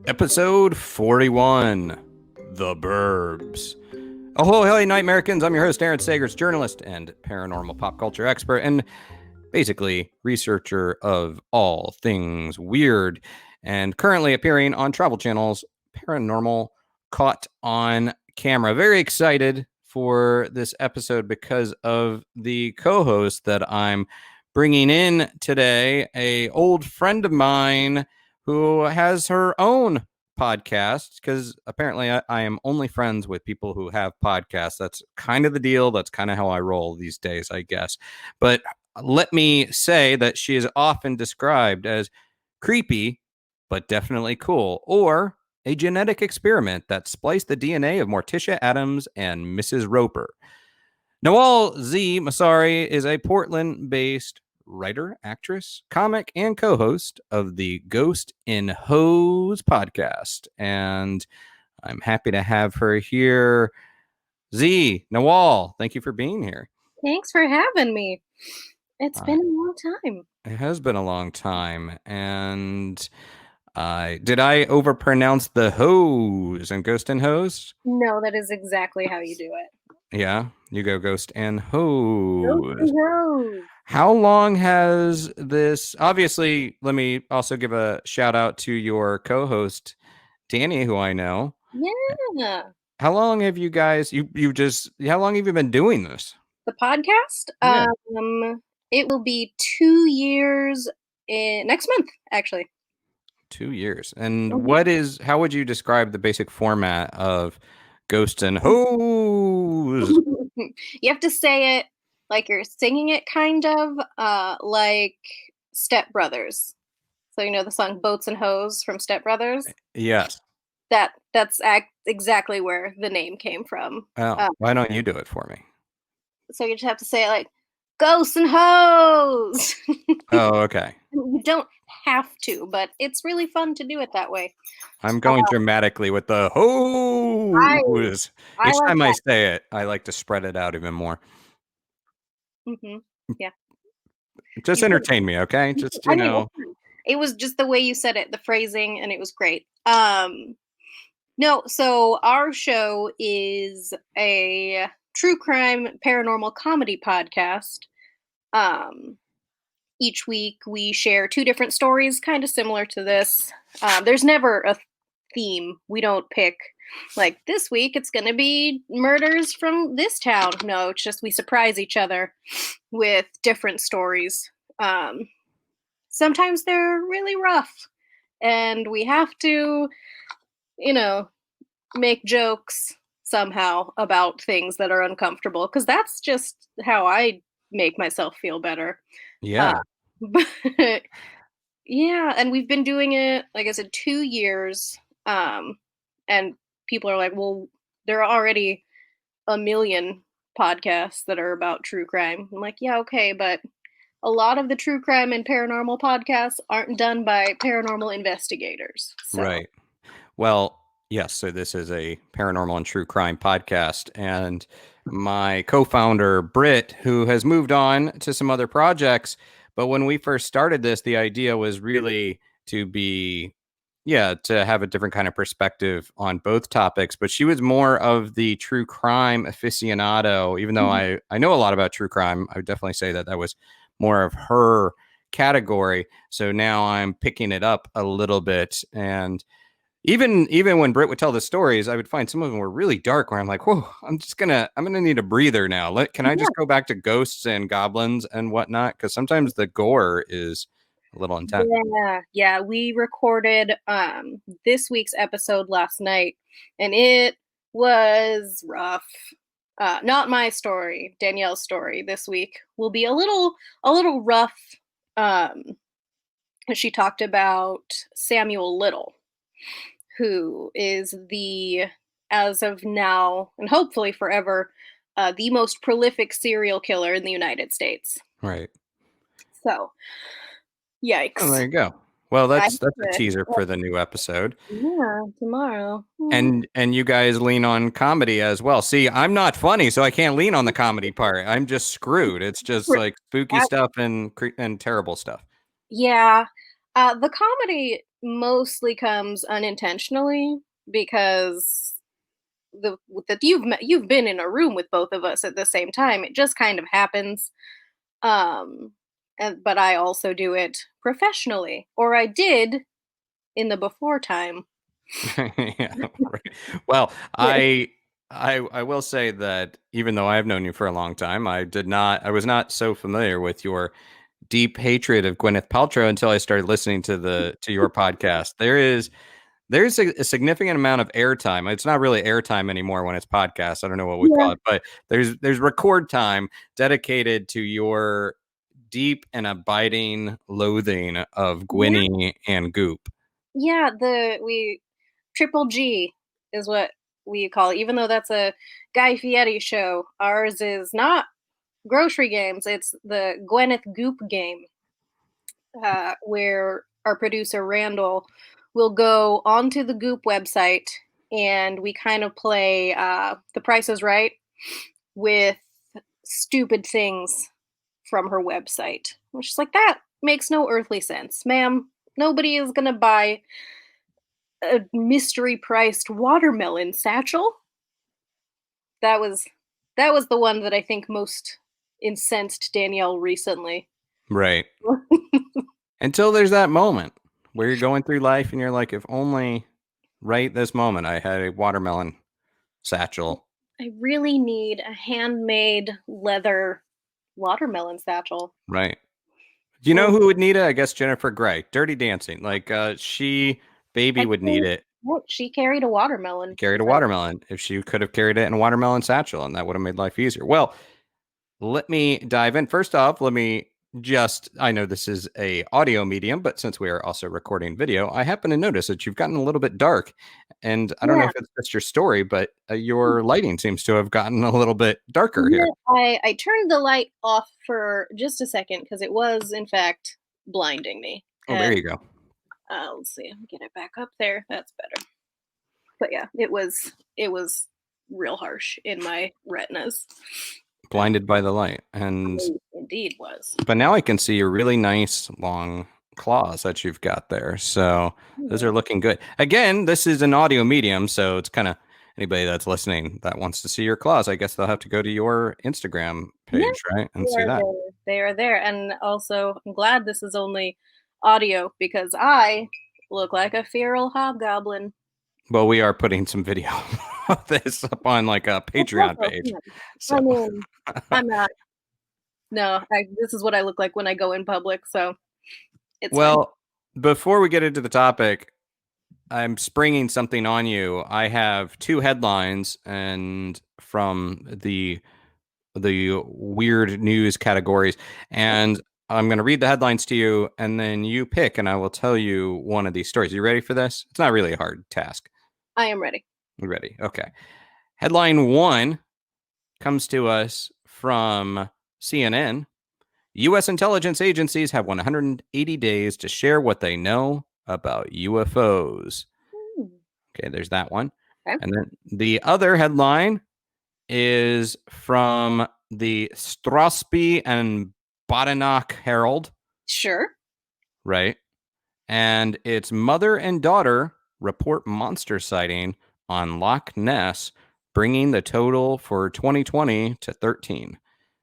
Episode 41, The Burbs. Oh, hey, NightMericans. I'm your host, Aaron Sagers, journalist and paranormal pop culture expert, and basically researcher of all things weird, and currently appearing on Travel Channel's Paranormal Caught on Camera. Very excited for this episode because of the co-host that I'm bringing in today, a old friend of mine who has her own podcast, because apparently I am only friends with people who have podcasts. That's kind of the deal. That's kind of how I roll these days, I guess. But let me say that she is often described as creepy, but definitely cool, or a genetic experiment that spliced the DNA of Morticia Adams and Mrs. Roper. Nowal Z. Massari is a Portland-based writer, actress, comic, and co-host of the Ghost in Hose podcast. And I'm happy to have her here. Z, Nowal, thank you for being here. Thanks for having me. It's been a long time. It has been a long time. And did I overpronounce the hose and Ghost and Hose? No, that is exactly how you do it. Yeah, you go Ghost and Hose. Ghost and Hose. How long has this? Obviously, let me also give a shout out to your co-host, Danny, who I know. Yeah. How long have you guys? How long have you been doing this? The podcast. Yeah. It will be 2 years next month, actually. 2 years. And how would you describe the basic format of Ghost and Hose? You have to say it like you're singing it, kind of like Step Brothers. So you know the song "Boats and Hose" from Step Brothers. Yes. That's exactly where the name came from. Oh, why don't you do it for me? So you just have to say it like "Ghosts and Hose." Oh, okay. You don't have to, but it's really fun to do it that way. I'm going dramatically with the hose. Each time I say it, I like to spread it out even more. Mm-hmm. Yeah. Just entertain me, okay? Just, you know. It was just the way you said it, the phrasing, and it was great. No, so our show is a true crime paranormal comedy podcast. Each week we share 2 different stories, kind of similar to this. There's never a theme. We don't pick, like, this week it's going to be murders from this town. No, it's just we surprise each other with different stories. Sometimes they're really rough, and we have to, make jokes somehow about things that are uncomfortable, because that's just how I make myself feel better. Yeah. But yeah, and we've been doing it, like I said, 2 years. And people are like, well, there are already a million podcasts that are about true crime. I'm like, yeah, okay, but a lot of the true crime and paranormal podcasts aren't done by paranormal investigators. So. Right. Well, yes, so this is a paranormal and true crime podcast, and my co-founder, Britt, who has moved on to some other projects, but when we first started this, the idea was really to have a different kind of perspective on both topics, but she was more of the true crime aficionado. Even though I know a lot about true crime, I would definitely say that was more of her category. So now I'm picking it up a little bit, and even when Britt would tell the stories, I would find some of them were really dark, where I'm like, whoa, I'm gonna need a breather now. Can I just go back to ghosts and goblins and whatnot? Because sometimes the gore is a little intense. Yeah. We recorded this week's episode last night, and it was rough. Not my story, Danielle's story this week will be a little rough. She talked about Samuel Little, who is as of now, and hopefully forever, the most prolific serial killer in the United States. Right. So, yikes. Oh, there you go. Well, that's a teaser for the new episode. Yeah, tomorrow. And you guys lean on comedy as well. See, I'm not funny, so I can't lean on the comedy part. I'm just screwed. It's just like spooky stuff and terrible stuff. Yeah. The comedy mostly comes unintentionally because that you've been in a room with both of us at the same time. It just kind of happens. Um, but I also do it professionally, or I did in the before time. Yeah, right. Well, I will say that even though I've known you for a long time, I was not so familiar with your deep hatred of Gwyneth Paltrow until I started listening to your podcast. There's a significant amount of airtime. It's not really airtime anymore when it's podcast. I don't know what we Yeah. call it, but there's record time dedicated to your deep and abiding loathing of Yeah, Gwynny and Goop. yeah. The we Triple G is what we call it. Even though that's a Guy Fieri show, ours is not grocery games. It's the Gwyneth Goop game, where our producer Randall will go onto the Goop website and we kind of play The Price is Right with stupid things from her website. Which is like, that makes no earthly sense, ma'am. Nobody is gonna buy a mystery priced watermelon satchel. That was that was the one that I think most incensed Danielle recently. Right. Until there's that moment where you're going through life and you're like, if only right this moment I had a watermelon satchel. I really need a handmade leather watermelon satchel. Right. Do you know Or who would need it? I guess Jennifer Grey. Dirty Dancing. Like she baby I would need think it. what she carried a watermelon. Carried a So watermelon. If she could have carried it in a watermelon satchel, and that would have made life easier. Well, let me dive in. First off, let me just I know this is a audio medium, but since we are also recording video, I happen to notice that you've gotten a little bit dark. And I don't know yeah, if it's just your story, but your lighting seems to have gotten a little bit darker here. yeah. I turned the light off for just a second because it was in fact blinding me. Oh, there you go. Let's see, get it back up there. That's better. But yeah, it was real harsh in my retinas. Blinded by the light. And It indeed was. but now I can see your really nice long claws that you've got there. So those Yeah. are looking good. Again, this is an audio medium, so it's kind of anybody that's listening that wants to see your claws, I guess they'll have to go to your Instagram Yeah, page, right? And they see are that. there. They are there. And also, I'm glad this is only audio because I look like a feral hobgoblin. Well, we are putting some video of this up on like a That's Patreon also page. fun. So I mean, I'm not. No, this is what I look like when I go in public, so it's fine. well, before we get into the topic, I'm springing something on you. I have two headlines and from the weird news categories. And I'm going to read the headlines to you, and then you pick, and I will tell you one of these stories. You ready for this? It's not really a hard task. I am ready. You ready? Okay. Headline one comes to us from CNN. U.S. intelligence agencies have 180 days to share what they know about UFOs. Hmm, Okay, there's that one. okay. And then the other headline is from the Strathspey and Badenoch Herald, Sure. right? And its mother and daughter report monster sighting on Loch Ness, bringing the total for 2020 to 13.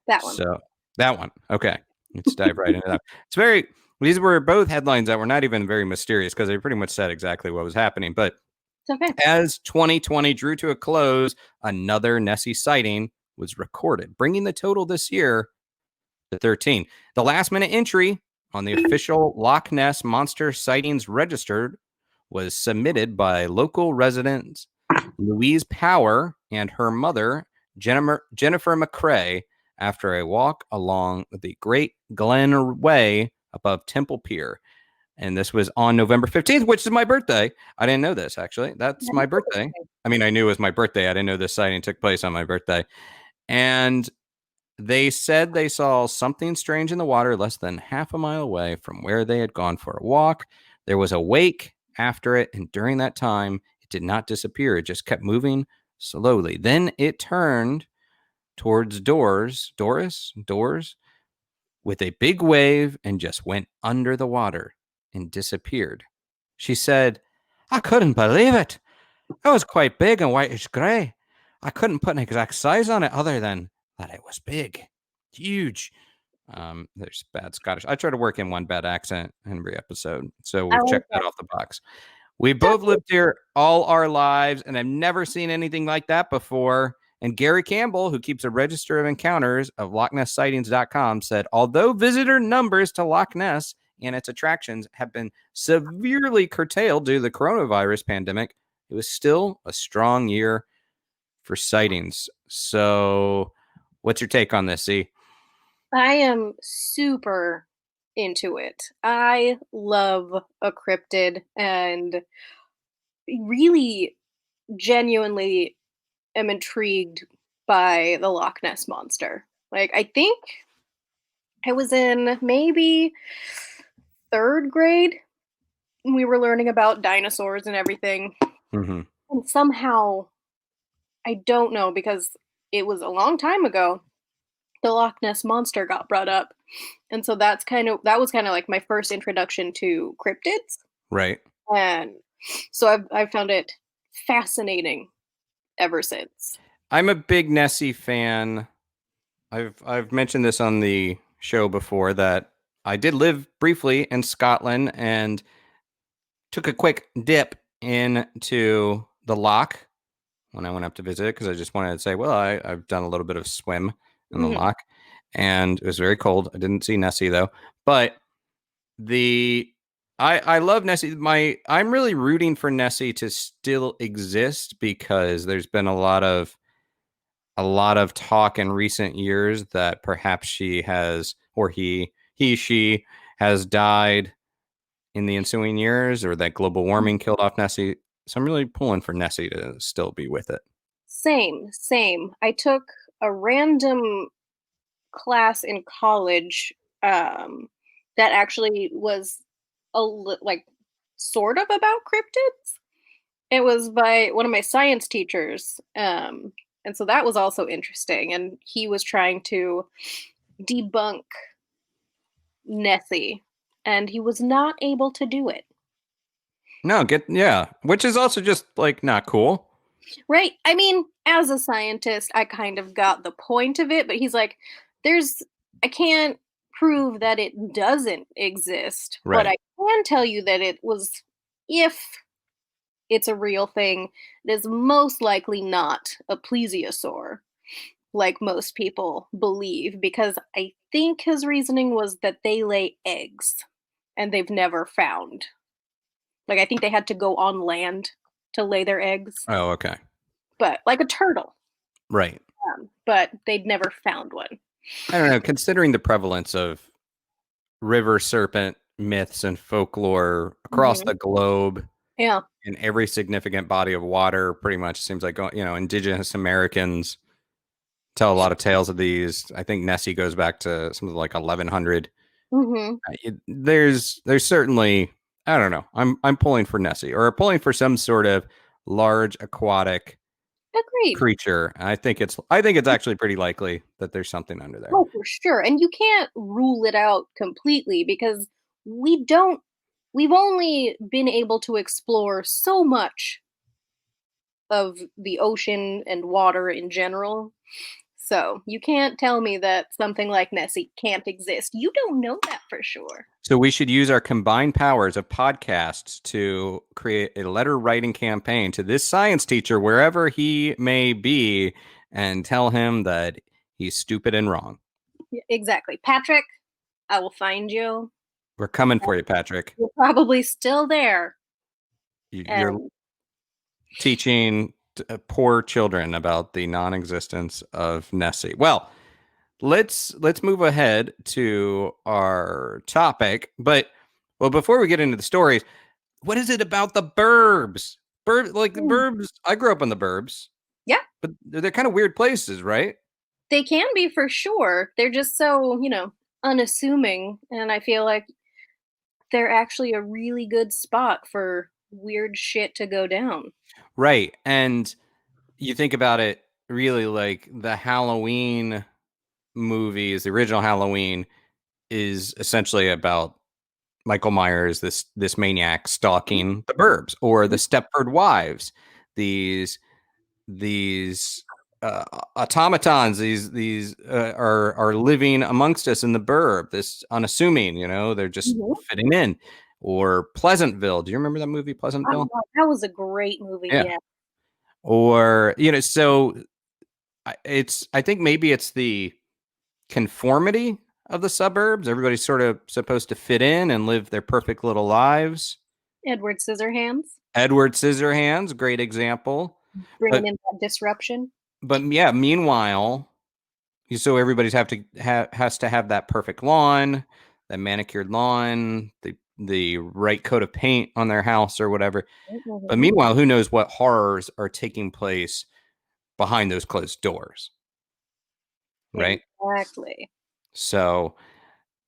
That one. So that one. Okay. Let's dive right into that. It's very, these were both headlines that were not even very mysterious because they pretty much said exactly what was happening. But It's okay. as 2020 drew to a close, another Nessie sighting was recorded, bringing the total this year to 13. The last minute entry on the official Loch Ness Monster Sightings Register was submitted by local residents Louise Power and her mother, Jennifer McCrae, after a walk along the Great Glen Way above Temple Pier. And this was on November 15th, which is my birthday. I didn't know this, actually. That's my birthday. I mean, I knew it was my birthday. I didn't know this sighting took place on my birthday. And they said they saw something strange in the water less than half a mile away from where they had gone for a walk. There was a wake after it, and during that time, it did not disappear. It just kept moving slowly. Then it turned towards Doris, with a big wave and just went under the water and disappeared. She said, I couldn't believe it. It was quite big and whitish gray. I couldn't put an exact size on it other than that it was big, huge. There's bad Scottish. I try to work in one bad accent every episode, so I we've like checked that off the box. We both lived here all our lives, and I've never seen anything like that before. And Gary Campbell, who keeps a register of encounters of LochNessSightings.com, said, although visitor numbers to Loch Ness and its attractions have been severely curtailed due to the coronavirus pandemic, it was still a strong year for sightings. So, what's your take on this, Z? I am super into it. I love a cryptid and really genuinely am intrigued by the Loch Ness monster. Like, I think I was in maybe third grade. We were learning about dinosaurs and everything. Mm-hmm. And somehow, I don't know, because it was a long time ago, the Loch Ness monster got brought up. And so that was kind of like my first introduction to cryptids. Right. And so I've found it fascinating ever since. I'm a big Nessie fan. I've mentioned this on the show before that I did live briefly in Scotland and took a quick dip into the loch when I went up to visit because I just wanted to say, well, I've done a little bit of swim in the Mhm. loch, and it was very cold. I didn't see Nessie though, but the I love Nessie. I'm really rooting for Nessie to still exist because there's been a lot of talk in recent years that perhaps she has or she has died in the ensuing years or that global warming killed off Nessie. So I'm really pulling for Nessie to still be with it. Same, same. I took a random class in college that actually was like sort of about cryptids. It was by one of my science teachers. And so that was also interesting. And he was trying to debunk Nessie, and he was not able to do it. No, yeah, which is also just like not cool. Right? I mean, as a scientist, I kind of got the point of it, but he's like, there's, I can't prove that it doesn't exist, but Right. I can tell you that if it's a real thing, it is most likely not a plesiosaur, like most people believe, because I think his reasoning was that they lay eggs and they've never found. Like, I think they had to go on land to lay their eggs, Oh, okay. but like a turtle. Right. But they'd never found one. I don't know. Considering the prevalence of river serpent myths and folklore across Hmm. the globe Yeah. in every significant body of water, pretty much seems like, indigenous Americans tell a lot of tales of these. I think Nessie goes back to something like 1100. Hmm. There's certainly, I don't know. I'm pulling for Nessie or pulling for some sort of large aquatic Agreed. creature. I think it's actually pretty likely that there's something under there. Oh, for sure. And you can't rule it out completely because we don't, we've only been able to explore so much of the ocean and water in general. So you can't tell me that something like Nessie can't exist. You don't know that for sure. So we should use our combined powers of podcasts to create a letter writing campaign to this science teacher wherever he may be and tell him that he's stupid and wrong. Exactly. Patrick, I will find you. We're coming for you, Patrick. You're probably still there. You're And teaching poor children about the non-existence of Nessie. Well, let's move ahead to our topic. But before we get into the stories, what is it about the burbs? Like the burbs. I grew up in the burbs, yeah, but they're kind of weird places, right? they can be for sure. They're just so, unassuming. And I feel like they're actually a really good spot for weird shit to go down. Right. And you think about it, really, like the Halloween movies, the original Halloween is essentially about Michael Myers, this maniac stalking the burbs, or the Stepford Wives, these these automatons, these are living amongst us in the burb. This unassuming, they're just Mhm. fitting in. Or Pleasantville. Do you remember that movie, Oh, Pleasantville? God, that was a great movie. Yeah. Yeah. Or so I think maybe it's the conformity of the suburbs. Everybody's sort of supposed to fit in and live their perfect little lives. Edward Scissorhands, Edward Scissorhands, great example. bringing But in that disruption. yeah, meanwhile, so everybody's has to have that perfect lawn, that manicured lawn, the right coat of paint on their house or whatever. But Mhm. meanwhile, who knows what horrors are taking place behind those closed doors, right? Exactly. So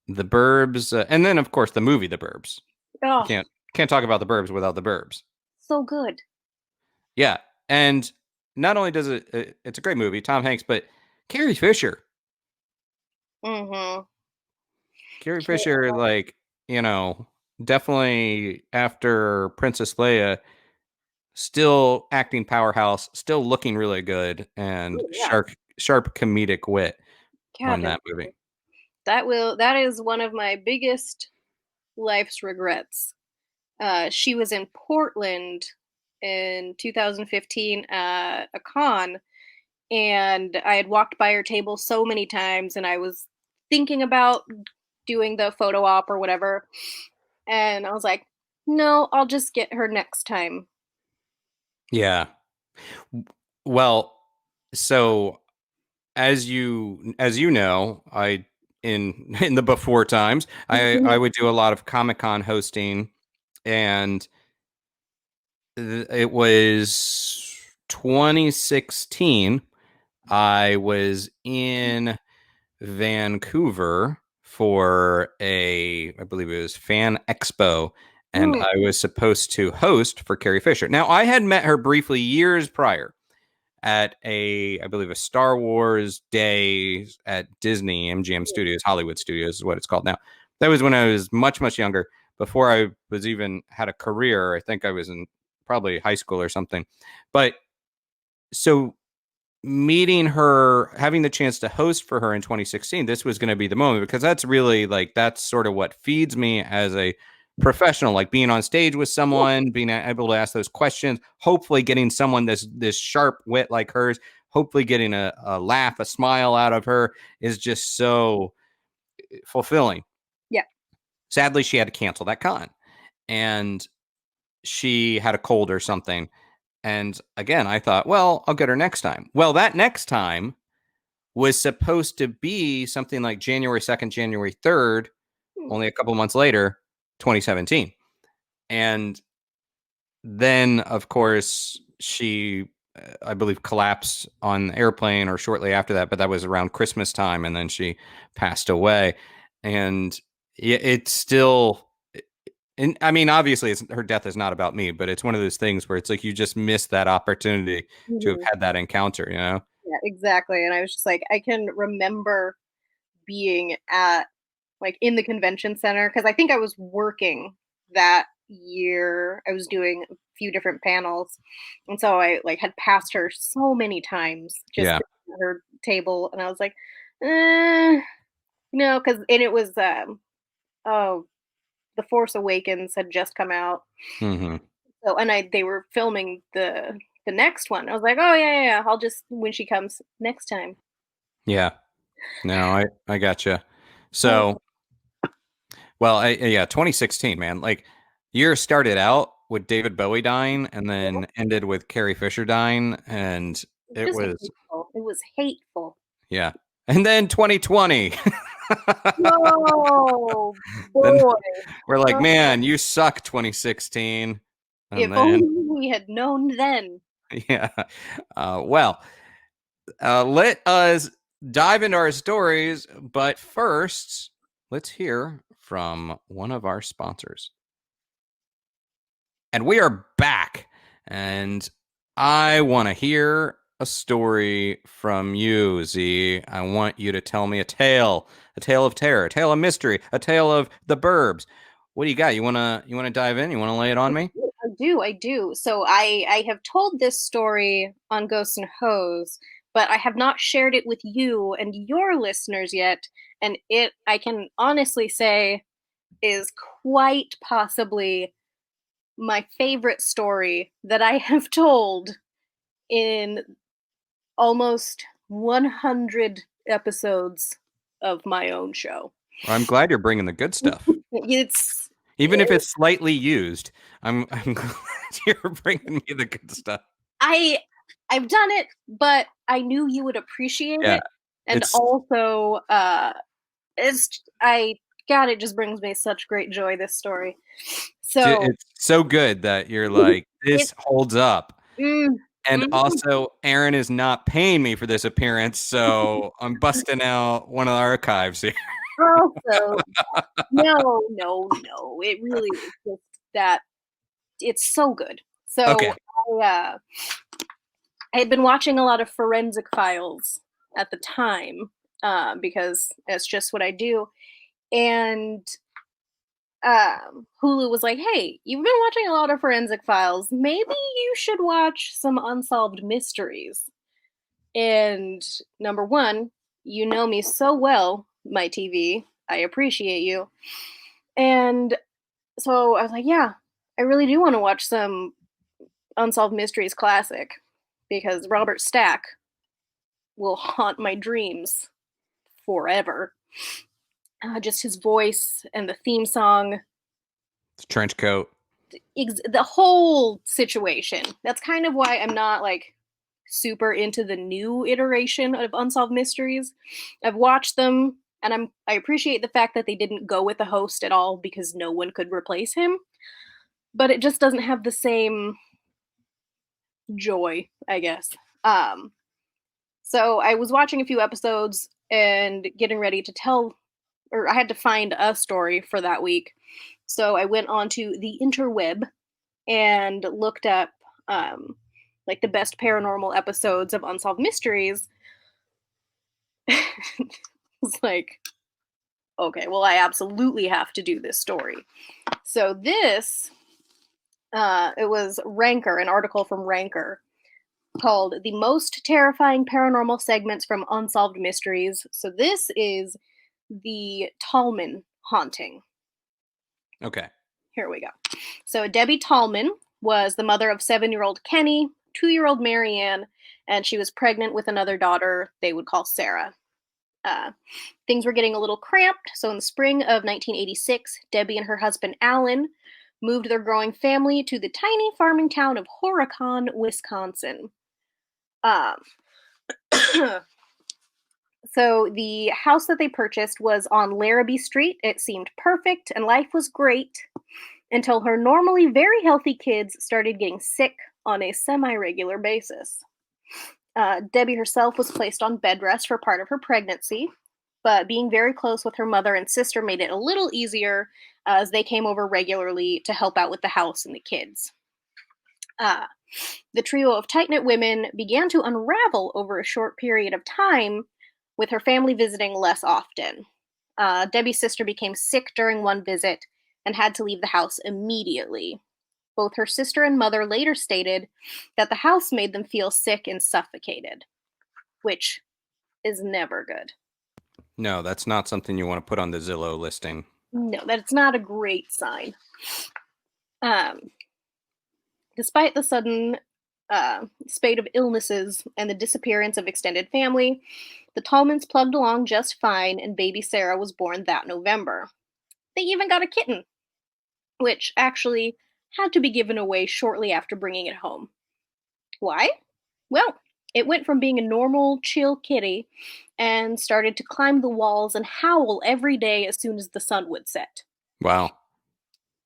the Burbs, and then of course the movie The Burbs. You Oh, can't talk about the Burbs without the Burbs. so good. Yeah, and not only does it's a great movie, Tom Hanks, but Carrie Fisher. Mm-hmm. Carrie Fisher, like, you know, definitely after Princess Leia, still acting powerhouse, still looking really good, and Oh, yeah. sharp comedic wit on Cabin. that movie. That is one of my biggest life's regrets. She was in Portland in 2015 at a con, and I had walked by her table so many times, and I was thinking about doing the photo op or whatever, and I was like, no, I'll just get her next time. Yeah. Well, so as you know, I in the before times, I would do a lot of Comic-Con hosting, and it was 2016. I was in Vancouver for I believe it was Fan Expo, and Mm, I was supposed to host for Carrie Fisher. Now, I had met her briefly years prior at I believe, a Star Wars day at Disney MGM Studios, Hollywood Studios is what it's called now. That was when I was much, much younger, before I was even had a career. I think I was in probably high school or something. But so meeting her, having the chance to host for her in 2016, this was going to be the moment, because that's really like, that's sort of what feeds me as a professional, like being on stage with someone, being able to ask those questions, hopefully getting someone this sharp wit like hers, hopefully getting a laugh, a smile out of her, is just so fulfilling. yeah. Sadly, she had to cancel that con, and she had a cold or something. And again, I thought, well, I'll get her next time. Well, that next time was supposed to be something like January 2nd, January 3rd, Hmm. only a couple months later, 2017. And then, of course, she, I believe, collapsed on the airplane or shortly after that, but that was around Christmas time. And then she passed away. And it's still, and I mean, obviously, her death is not about me, but it's one of those things where it's like you just miss that opportunity to have Mhm. had that encounter, you know? Yeah, exactly. And I was just like, I can remember being at like in the convention center because I think I was working that year. I was doing a few different panels, and so I like had passed her so many times just Yeah. sitting at her table, and I was like, eh, no, because and it was oh, The Force Awakens had just come out, Hmm. so and I they were filming the next one. I was like, oh yeah, yeah, yeah, I'll just when she comes next time. Yeah. No, I gotcha. Oh, So, well, yeah, 2016, man. Like, year started out with David Bowie dying, and yeah, then ended with Carrie Fisher dying, and it just was, hateful. It was hateful. yeah. And then 2020. Oh Then boy. we're like, Oh, man, you suck, 2016. And if then, only we had known then. yeah. Well, let us dive into our stories, but first, let's hear from one of our sponsors. And we are back. And I want to hear a story from you, Z. I want you to tell me a tale of terror, a tale of mystery, a tale of the burbs. what do you got? You wanna dive in? You wanna lay it on me? I do. So I have told this story on Ghosts and Hoes, but I have not shared it with you and your listeners yet. And it, I can honestly say, is quite possibly my favorite story that I have told in almost 100 episodes of my own show. Well, I'm glad you're bringing the good stuff. It's Even if it's slightly used, I'm glad you're bringing me the good stuff. I I've done it, but I knew you would appreciate Yeah, it. And it's also it's I God, it just brings me such great joy, this story. So it's so good that you're like, it this holds up. mm, And mhm. also, Aaron is not paying me for this appearance, so I'm busting out one of the archives here. Also, no. It really is just that it's so good. Okay. So I had been watching a lot of Forensic Files at the time, because that's just what I do. And Hulu was like, "Hey, you've been watching a lot of Forensic Files. Maybe you should watch some Unsolved Mysteries." And number one, you know me so well, my TV. I appreciate you. And so I was like, "Yeah, I really do want to watch some Unsolved Mysteries classic because Robert Stack will haunt my dreams forever." Just his voice and the theme song, Trench coat. the whole situation. That's kind of why I'm not like super into the new iteration of Unsolved Mysteries. I've watched them and I appreciate the fact that they didn't go with the host at all because no one could replace him, but it just doesn't have the same joy, I guess. Um so I was watching a few episodes and getting ready to tell, or I had to find a story for that week. So I went onto the interweb and looked up um, like the best paranormal episodes of Unsolved Mysteries. It's like, okay, well, I absolutely have to do this story. So this, it was Ranker, an article from Ranker called "The Most Terrifying Paranormal Segments from Unsolved Mysteries." So this is the Tallman haunting. Okay. Here we go. So Debbie Tallman was the mother of 7-year-old Kenny, 2-year-old Marianne, and she was pregnant with another daughter they would call Sarah. Uh, Things were getting a little cramped, so in the spring of 1986, Debbie and her husband Alan moved their growing family to the tiny farming town of Horicon, Wisconsin. Um, so the house that they purchased was on Larrabee Street. It seemed perfect and life was great until her normally very healthy kids started getting sick on a semi regular basis. Debbie herself was placed on bed rest for part of her pregnancy, but being very close with her mother and sister made it a little easier as they came over regularly to help out with the house and the kids. Uh, the trio of tight knit women began to unravel over a short period of time, with her family visiting less often. Debbie's sister became sick during one visit and had to leave the house immediately. Both her sister and mother later stated that the house made them feel sick and suffocated, which is never good. No, that's not something you want to put on the Zillow listing. No, that's not a great sign. Um, Despite the sudden spate of illnesses and the disappearance of extended family, the Tallmans plugged along just fine, and baby Sarah was born that November. They even got a kitten, which actually had to be given away shortly after bringing it home. Why? Well, it went from being a normal, chill kitty and started to climb the walls and howl every day as soon as the sun would set. Wow.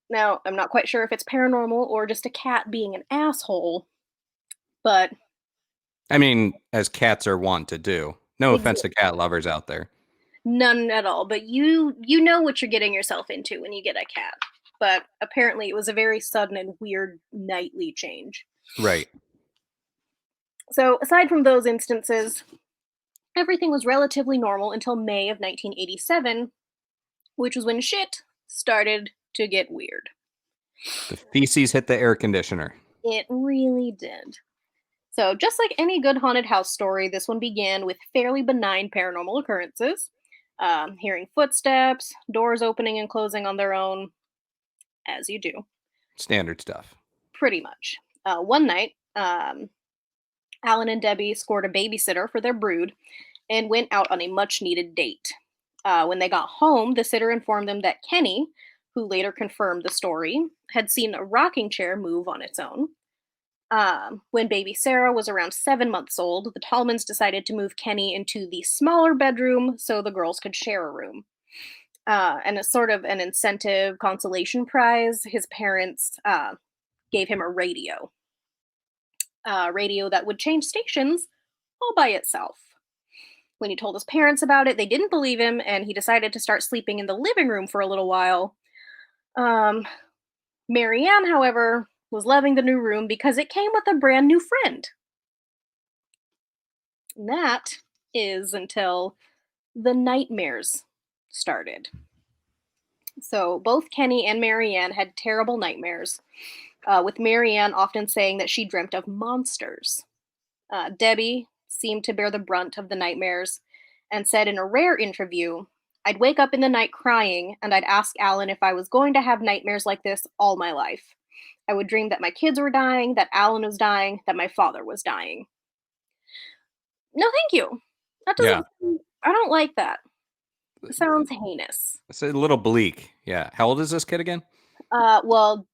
Now, I'm not quite sure if it's paranormal or just a cat being an asshole, but I mean, as cats are wont to do. No offense ex- to cat lovers out there. none at all. But you know what you're getting yourself into when you get a cat. But apparently, it was a very sudden and weird nightly change. Right. So, aside from those instances, everything was relatively normal until May of 1987, which was when shit started to get weird. The feces hit the air conditioner. It really did. So, just like any good haunted house story, this one began with fairly benign paranormal occurrences. Hearing footsteps, doors opening and closing on their own, as you do, Standard stuff. pretty much. One night, Alan and Debbie scored a babysitter for their brood and went out on a much needed date. When they got home, the sitter informed them that Kenny, who later confirmed the story, had seen a rocking chair move on its own. When baby Sarah was around 7 months old, the Tallmans decided to move Kenny into the smaller bedroom so the girls could share a room. And as sort of an incentive consolation prize, his parents gave him a radio. A radio that would change stations all by itself. When he told his parents about it, they didn't believe him, and he decided to start sleeping in the living room for a little while. Marianne, however, was loving the new room because it came with a brand new friend. And that is until the nightmares started. So both Kenny and Marianne had terrible nightmares, with Marianne often saying that she dreamt of monsters. Debbie seemed to bear the brunt of the nightmares and said in a rare interview, "I'd wake up in the night crying and I'd ask Alan if I was going to have nightmares like this all my life. I would dream that my kids were dying, that Alan was dying, that my father was dying." No, thank you. That Yeah. doesn't, I don't like that. It sounds heinous. It's a little bleak. Yeah. How old is this kid again? Well,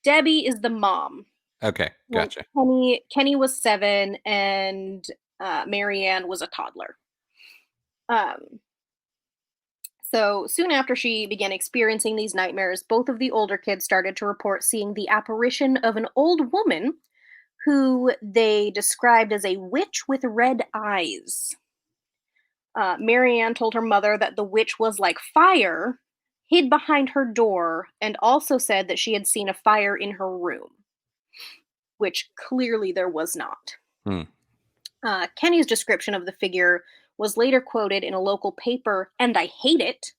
Debbie is the mom. Okay. Gotcha. Kenny was 7 and Marianne was a toddler. So soon after she began experiencing these nightmares, both of the older kids started to report seeing the apparition of an old woman who they described as a witch with red eyes. Marianne told her mother that the witch was like fire, hid behind her door, and also said that she had seen a fire in her room, which clearly there was not. Kenny's description of the figure was later quoted in a local paper, and I hate it.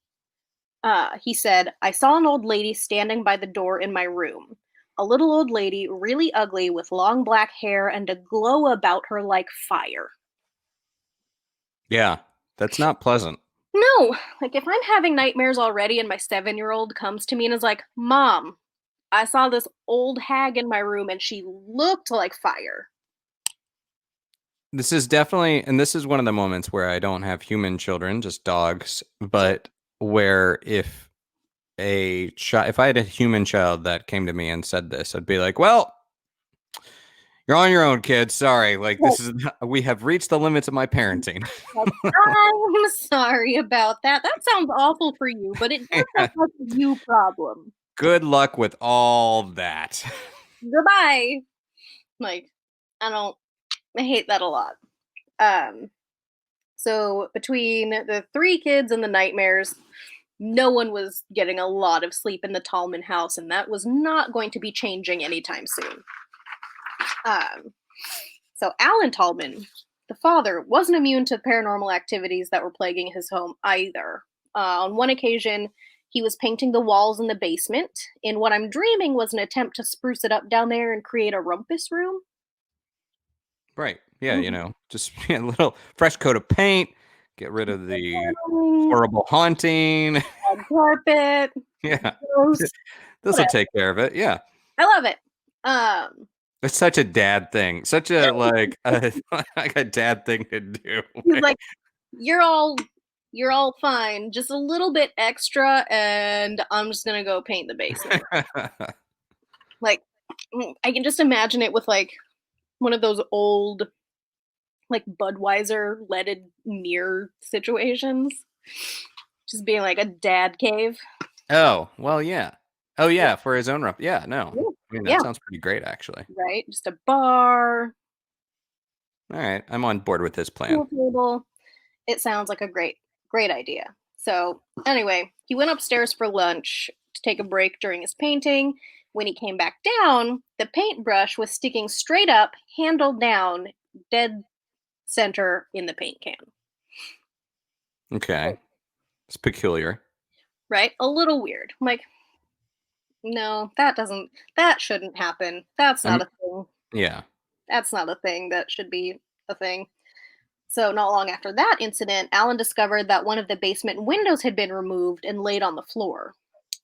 He said, "I saw an old lady standing by the door in my room. A little old lady, really ugly, with long black hair and a glow about her like fire." Yeah. That's not pleasant. No, like if I'm having nightmares already and my 7-year-old comes to me and is like, "Mom, I saw this old hag in my room and she looked like fire." This is definitely, and this is one of the moments where I don't have human children, just dogs, but where if if I had a human child that came to me and said this, I'd be like, "Well, you're on your own, kid. Sorry. Like we have reached the limits of my parenting." Like, I'm sorry about that. That sounds awful for you, but it does sound like a you problem. Good luck with all that. Goodbye. Like, I hate that a lot. So between the 3 kids and the nightmares, no one was getting a lot of sleep in the Tallman house, and that was not going to be changing anytime soon. So Alan Tallman, the father, wasn't immune to paranormal activities that were plaguing his home either. On one occasion, he was painting the walls in the basement in what I'm dreaming was an attempt to spruce it up down there and create a rumpus room. Right. Yeah, just a little fresh coat of paint, get rid of the horrible haunting. Carpet. Yeah. Gross. This will take care of it. Yeah. I love it. It's such a dad thing. Such a like a dad thing to do. He's like, you're all fine. Just a little bit extra, and I'm just gonna go paint the basement. Like, I can just imagine it with like one of those old, like Budweiser leaded mirror situations, just being like a dad cave. Oh, well, yeah. Oh, yeah, for his own rep. Yeah, no. I mean, that Yeah. sounds pretty great, actually. Right? Just a bar. All right, I'm on board with this plan. Pool table. It sounds like a great idea. So anyway, he went upstairs for lunch to take a break during his painting. When he came back down, the paintbrush was sticking straight up, handle down, dead center in the paint can. Okay. It's peculiar. Right? A little weird. I'm like, No, that shouldn't happen. That's not a thing. Yeah. That's not a thing that should be a thing. So, not long after that incident, Alan discovered that one of the basement windows had been removed and laid on the floor.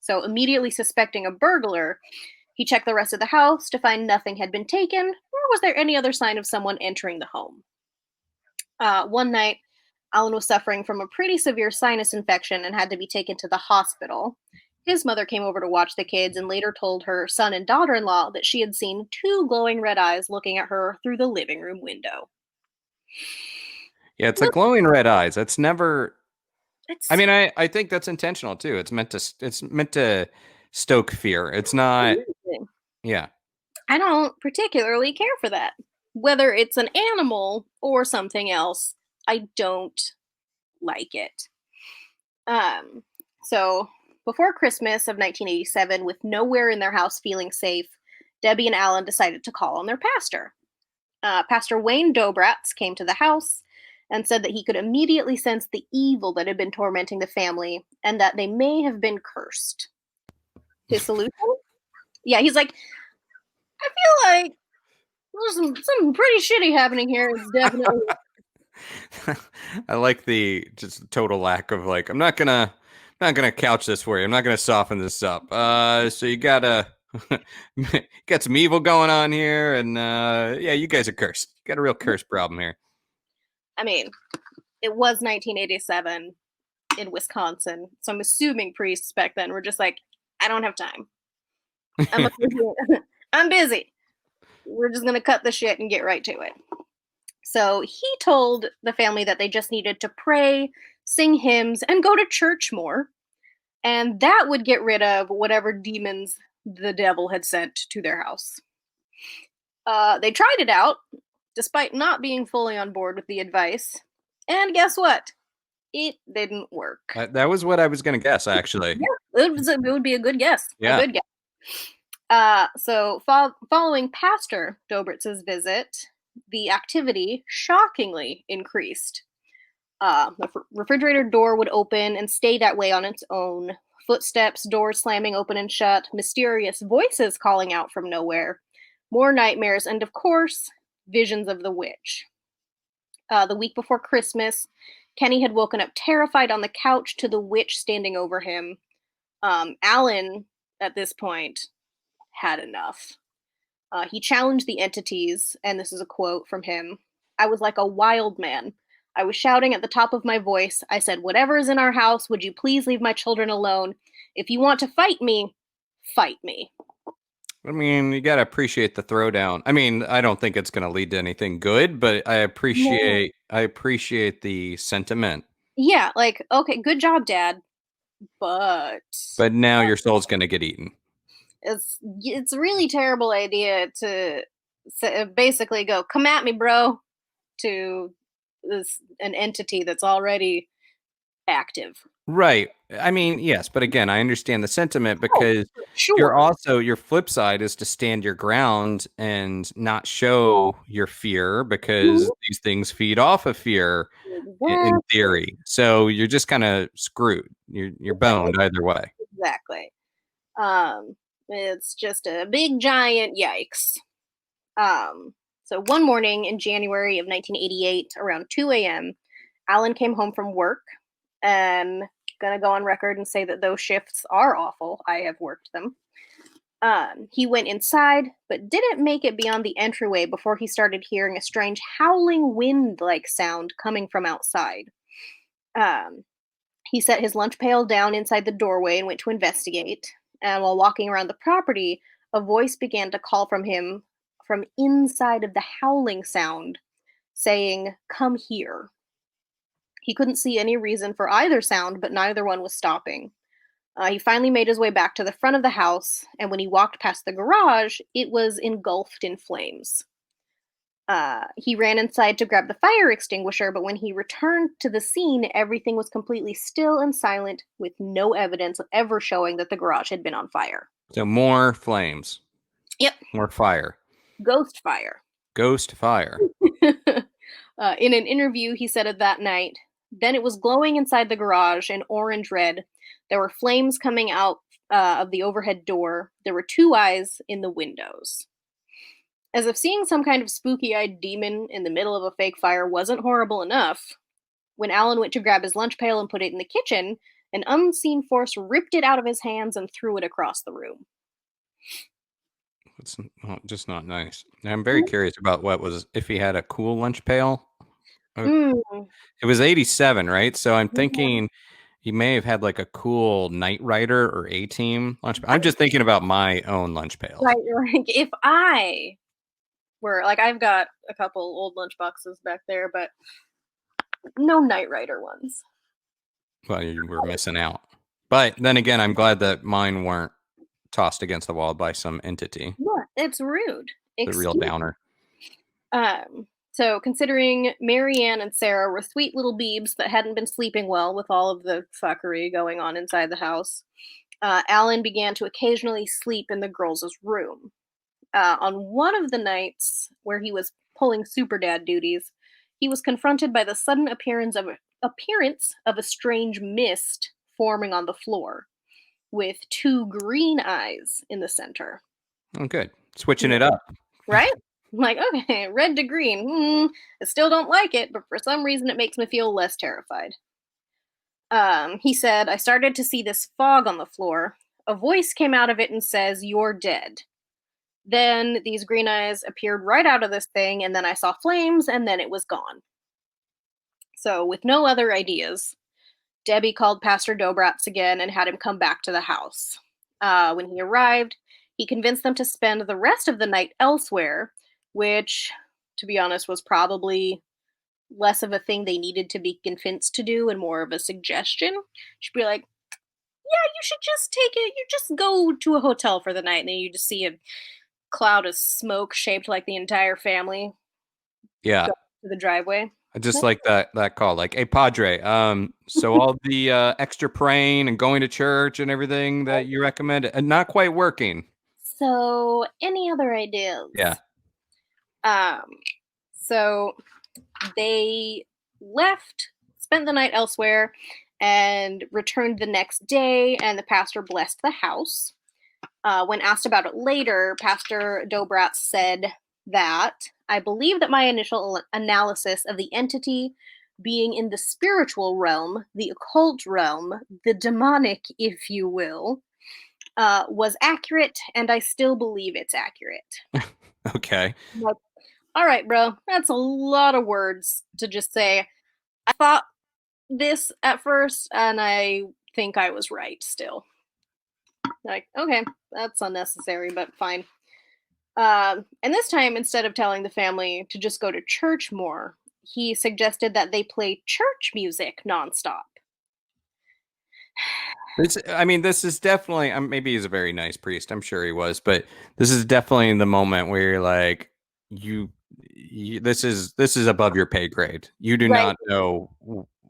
So, immediately suspecting a burglar, he checked the rest of the house to find nothing had been taken, nor was there any other sign of someone entering the home. One night, Alan was suffering from a pretty severe sinus infection and had to be taken to the hospital. His mother came over to watch the kids and later told her son and daughter in law that she had seen two glowing red eyes looking at her through the living room window. Yeah, it's like glowing red eyes. That's never. It's I mean, I think that's intentional too. It's meant to stoke fear. It's not. amazing. Yeah. I don't particularly care for that. Whether it's an animal or something else, I don't like it. Um, so before Christmas of 1987, with nowhere in their house feeling safe, Debbie and Alan decided to call on their pastor. Pastor Wayne Dobratz came to the house and said that he could immediately sense the evil that had been tormenting the family and that they may have been cursed. His solution? Yeah, he's like, I feel like there's something pretty shitty happening here. It's definitely. I like the just total lack of like. I'm not gonna couch this for you. I'm not gonna soften this up. So you gotta got some evil going on here, and yeah, you guys are cursed. You got a real curse problem here. I mean, it was 1987 in Wisconsin, so I'm assuming priests back then were just like, I don't have time. I'm, I'm busy. We're just gonna cut the shit and get right to it. So he told the family that they just needed to pray, sing hymns, and go to church more. And that would get rid of whatever demons the devil had sent to their house. They tried it out, despite not being fully on board with the advice. And guess what? It didn't work. That was what I was gonna guess, actually. Yeah, it would be a good guess. Yeah. A good guess. So following Pastor Dobritz's visit, the activity shockingly increased. The refrigerator door would open and stay that way on its own. Footsteps, doors slamming open and shut, mysterious voices calling out from nowhere, more nightmares, and of course, visions of the witch. The week before Christmas, Kenny had woken up terrified on the couch to the witch standing over him. Alan, at this point, had enough. He challenged the entities, and this is a quote from him. I was like a wild man. I was shouting at the top of my voice. I said, whatever is in our house, would you please leave my children alone? If you want to fight me, fight me. I mean, you got to appreciate the throwdown. I mean, I don't think it's going to lead to anything good, but I appreciate the sentiment. Yeah, like, okay, good job, Dad. But now your soul's going to get eaten. It's a really terrible idea to basically go, come at me, bro, to an entity that's already active. Right. I mean, yes, but again, I understand the sentiment because Sure. your flip side is to stand your ground and not show your fear because these things feed off of fear in theory. So you're just kind of screwed. You're boned either way. Exactly. It's just a big giant yikes. So one morning in January of 1988, around 2 a.m., Alan came home from work. Gonna go on record and say that those shifts are awful. I have worked them. He went inside, but didn't make it beyond the entryway before he started hearing a strange howling wind-like sound coming from outside. He set his lunch pail down inside the doorway and went to investigate. And while walking around the property, a voice began to call from him from inside of the howling sound, saying, "Come here." He couldn't see any reason for either sound, but neither one was stopping. He finally made his way back to the front of the house, and when he walked past the garage, it was engulfed in flames. He ran inside to grab the fire extinguisher, but when he returned to the scene, everything was completely still and silent, with no evidence ever showing that the garage had been on fire. So more flames. Yep. More fire. Ghost fire. Ghost fire. In an interview, he said of that night, then it was glowing inside the garage in orange red. There were flames coming out of the overhead door, there were two eyes in the windows. As if seeing some kind of spooky-eyed demon in the middle of a fake fire wasn't horrible enough, when Alan went to grab his lunch pail and put it in the kitchen, an unseen force ripped it out of his hands and threw it across the room. It's just not nice. I'm very curious about if he had a cool lunch pail. Mm. It was 87, right? So I'm Yeah. thinking he may have had like a cool Knight Rider or A-Team lunch pail. I'm just thinking about my own lunch pails. Right, like if I were like, I've got a couple old lunch boxes back there, but no Knight Rider ones. Well, you were missing out. But then again, I'm glad that mine weren't tossed against the wall by some entity. Yeah, it's rude. The real downer. So considering Marianne and Sarah were sweet little beebs that hadn't been sleeping well with all of the fuckery going on inside the house, Alan began to occasionally sleep in the girls' room. On one of the nights where he was pulling super dad duties, he was confronted by the sudden appearance of a strange mist forming on the floor, with two green eyes in the center. Oh, good. Switching it up. Right? I'm like, okay, red to green. I still don't like it, but for some reason it makes me feel less terrified. He said, I started to see this fog on the floor. A voice came out of it and says, "You're dead." Then these green eyes appeared right out of this thing, and then I saw flames, and then it was gone. So, with no other ideas, Debbie called Pastor Dobratz again and had him come back to the house. When he arrived, he convinced them to spend the rest of the night elsewhere, which, to be honest, was probably less of a thing they needed to be convinced to do and more of a suggestion. She'd be like, yeah, you should just take it. You just go to a hotel for the night, and then you just see a cloud of smoke shaped like the entire family. Yeah. Go to the driveway. I just like that call. Like, hey, Padre, so all the extra praying and going to church and everything that you recommend, and not quite working. So, any other ideas? Yeah. So they left, spent the night elsewhere, and returned the next day, and the pastor blessed the house. When asked about it later, Pastor Dobratz said that, I believe that my initial analysis of the entity being in the spiritual realm, the occult realm, the demonic, if you will, was accurate, and I still believe it's accurate. Okay. Like, all right, bro, that's a lot of words to just say. I thought this at first, and I think I was right still. Like, okay, that's unnecessary, but fine. And this time, instead of telling the family to just go to church more, he suggested that they play church music nonstop. This is definitely, maybe he's a very nice priest. I'm sure he was, but this is definitely the moment where you're like, this is above your pay grade. You do not know,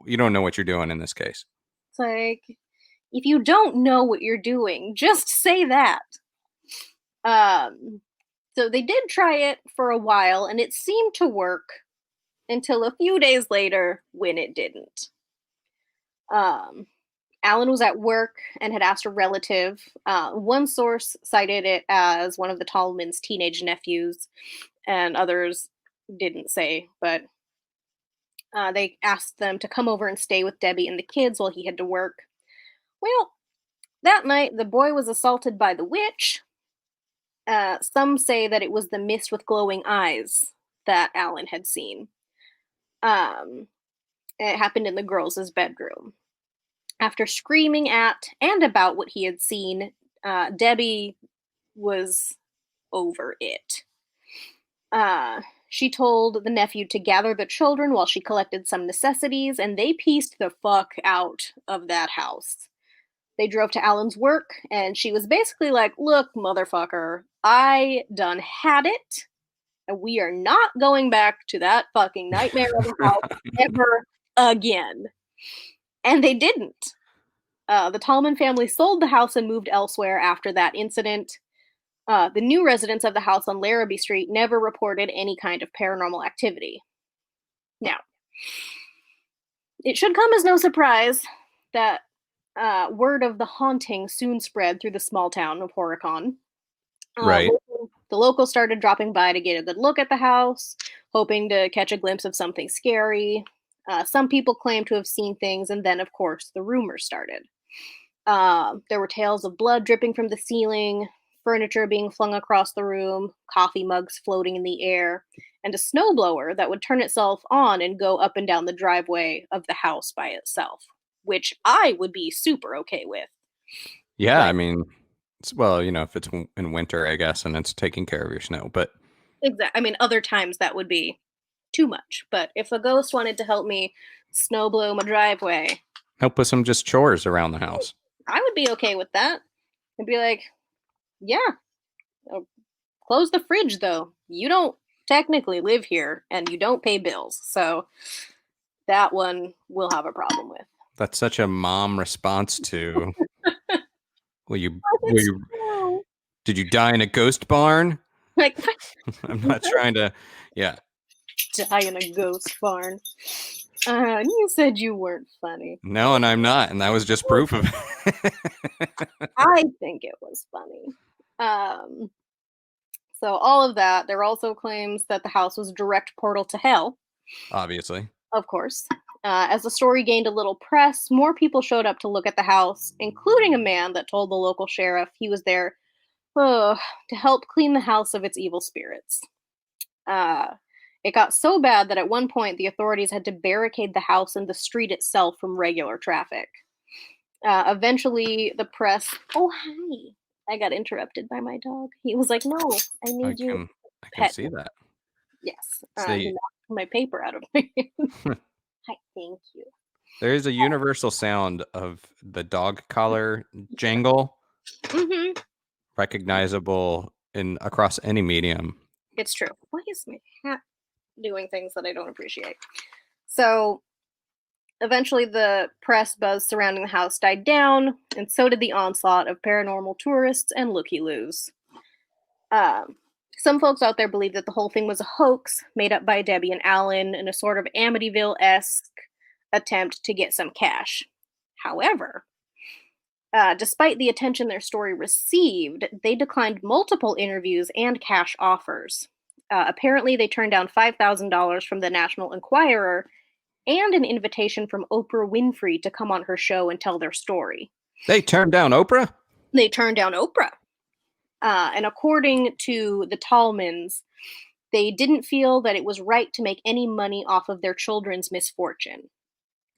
you don't know what you're doing in this case. It's like, if you don't know what you're doing, just say that. So they did try it for a while, and it seemed to work until a few days later when it didn't. Alan was at work and had asked a relative. One source cited it as one of the Tallman's teenage nephews, and others didn't say, but they asked them to come over and stay with Debbie and the kids while he had to work. Well, that night, the boy was assaulted by the witch. Some say that it was the mist with glowing eyes that Alan had seen. It happened in the girls' bedroom. After screaming at and about what he had seen, Debbie was over it. She told the nephew to gather the children while she collected some necessities, and they pieced the fuck out of that house. They drove to Alan's work, and she was basically like, look, motherfucker, I done had it, and we are not going back to that fucking nightmare of a house ever again. And they didn't. The Tallman family sold the house and moved elsewhere after that incident. The new residents of the house on Larrabee Street never reported any kind of paranormal activity. Now, it should come as no surprise that Word of the haunting soon spread through the small town of Horicon. Right. The locals started dropping by to get a good look at the house, hoping to catch a glimpse of something scary. Some people claimed to have seen things, and then, of course, the rumors started. There were tales of blood dripping from the ceiling, furniture being flung across the room, coffee mugs floating in the air, and a snowblower that would turn itself on and go up and down the driveway of the house by itself, which I would be super okay with. Yeah, I Like, mean, well, if it's in winter, I guess, and it's taking care of your snow, but I mean, other times that would be too much. But if a ghost wanted to help me snow blow my driveway, help with some just chores around the house. I would be okay with that. I'd be like, yeah, close the fridge though. You don't technically live here and you don't pay bills. So that one we'll have a problem with. That's such a mom response to, will you, will It's you, true. did you die in a ghost barn? Like, I'm not trying to, yeah. die in a ghost barn. You said you weren't funny. No, and I'm not, and that was just proof of it. I think it was funny. So all of that. There were also claims that the house was a direct portal to hell, Obviously. of course. As the story gained a little press, more people showed up to look at the house, including a man that told the local sheriff he was there to help clean the house of its evil spirits. It got so bad that at one point the authorities had to barricade the house and the street itself from regular traffic. Eventually, the press. Oh, hi. I got interrupted by my dog. He was like, "No, I I need you." can I can Pet. see that. Yes. He See, knocked my paper out of my hand. Hi, thank you. there is a universal sound of the dog collar jangle, Mm-hmm. recognizable in across any medium. It's true. Why is my hat doing things that I don't appreciate? So eventually, the press buzz surrounding the house died down, and so did the onslaught of paranormal tourists and looky-loos. Um, some folks out there believe that the whole thing was a hoax made up by Debbie and Alan in a sort of Amityville-esque attempt to get some cash. However, despite the attention their story received, they declined multiple interviews and cash offers. Apparently, they turned down $5,000 from the National Enquirer and an invitation from Oprah Winfrey to come on her show and tell their story. They turned down Oprah? They turned down Oprah. And according to the Tallmans, they didn't feel that it was right to make any money off of their children's misfortune.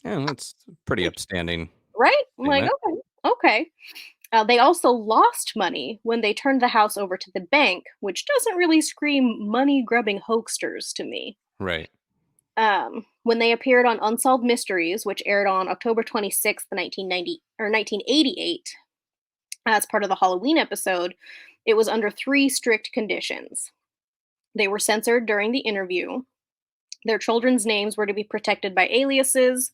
Yeah, that's pretty upstanding. Right? I'm like, Statement. okay. They also lost money when they turned the house over to the bank, which doesn't really scream money-grubbing hoaxsters to me. Right. When they appeared on Unsolved Mysteries, which aired on October 26th, 1988, as part of the Halloween episode, it was under 3 strict conditions. They were censored during the interview. Their children's names were to be protected by aliases,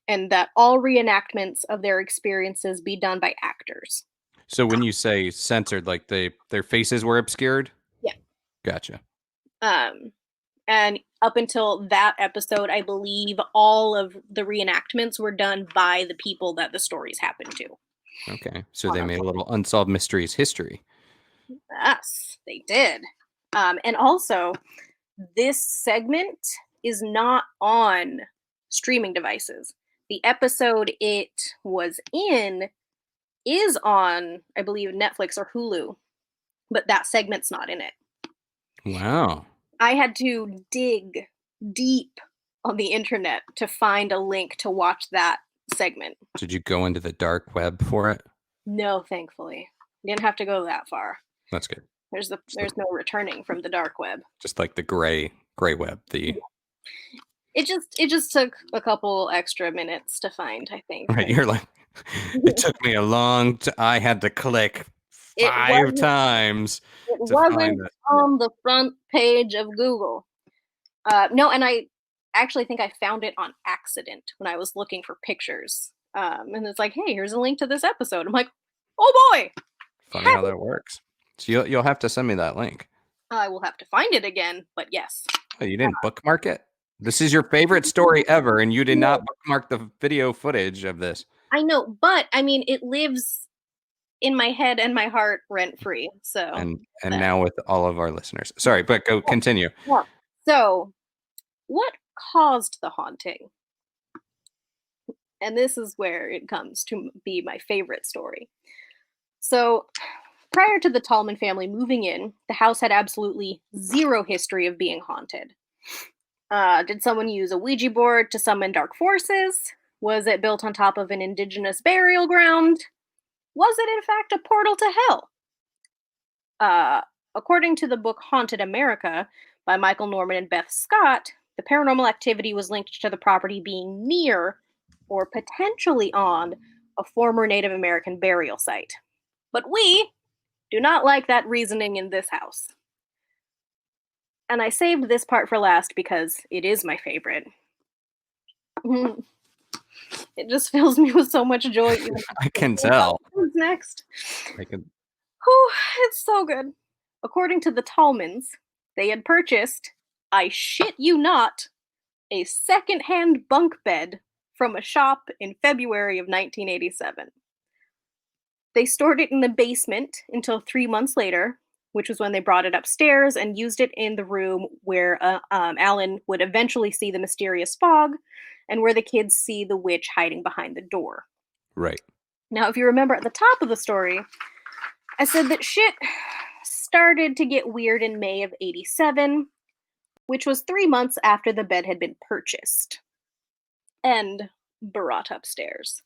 and that all reenactments of their experiences be done by actors. So when you say censored, like their faces were obscured? Yeah. Gotcha. And up until that episode, I believe all of the reenactments were done by the people that the stories happened to. Okay. So they made a little Unsolved Mysteries history. Yes, they did. And also, this segment is not on streaming devices. The episode it was in is on, I believe, Netflix or Hulu, but that segment's not in it. Wow. I had to dig deep on the internet to find a link to watch that segment. Did you go into the dark web for it? No, thankfully. Didn't have to go that far. That's good. There's no returning from the dark web. Just like the gray web. It just took a couple extra minutes to find, I think. Right. You're like, it took me a long I had to click 5 times. It wasn't on the front page of Google. No, and I actually think I found it on accident when I was looking for pictures. And it's like, hey, here's a link to this episode. I'm like, oh boy. Funny how that works. So you'll have to send me that link. I will have to find it again, but yes. Oh, you didn't bookmark it? This is your favorite story ever, and you did not bookmark the video footage of this. I know, but I mean, it lives in my head and my heart rent free. So, And now with all of our listeners. Sorry, but go continue. yeah. So, what caused the haunting? And this is where it comes to be my favorite story. So, prior to the Tallman family moving in, the house had absolutely zero history of being haunted. Did someone use a Ouija board to summon dark forces? Was it built on top of an indigenous burial ground? Was it, in fact, a portal to hell? Uh, According to the book Haunted America by Michael Norman and Beth Scott, the paranormal activity was linked to the property being near or potentially on a former Native American burial site. But we do not like that reasoning in this house. And I saved this part for last because it is my favorite. It just fills me with so much joy. I can tell. What's next? I can. Whew, it's so good. According to the Tallmans, they had purchased, I shit you not, a second-hand bunk bed from a shop in February of 1987. They stored it in the basement until 3 months later, which was when they brought it upstairs and used it in the room where Alan would eventually see the mysterious fog and where the kids see the witch hiding behind the door. Right. Now, if you remember at the top of the story, I said that shit started to get weird in May of 87, which was 3 months after the bed had been purchased and brought upstairs.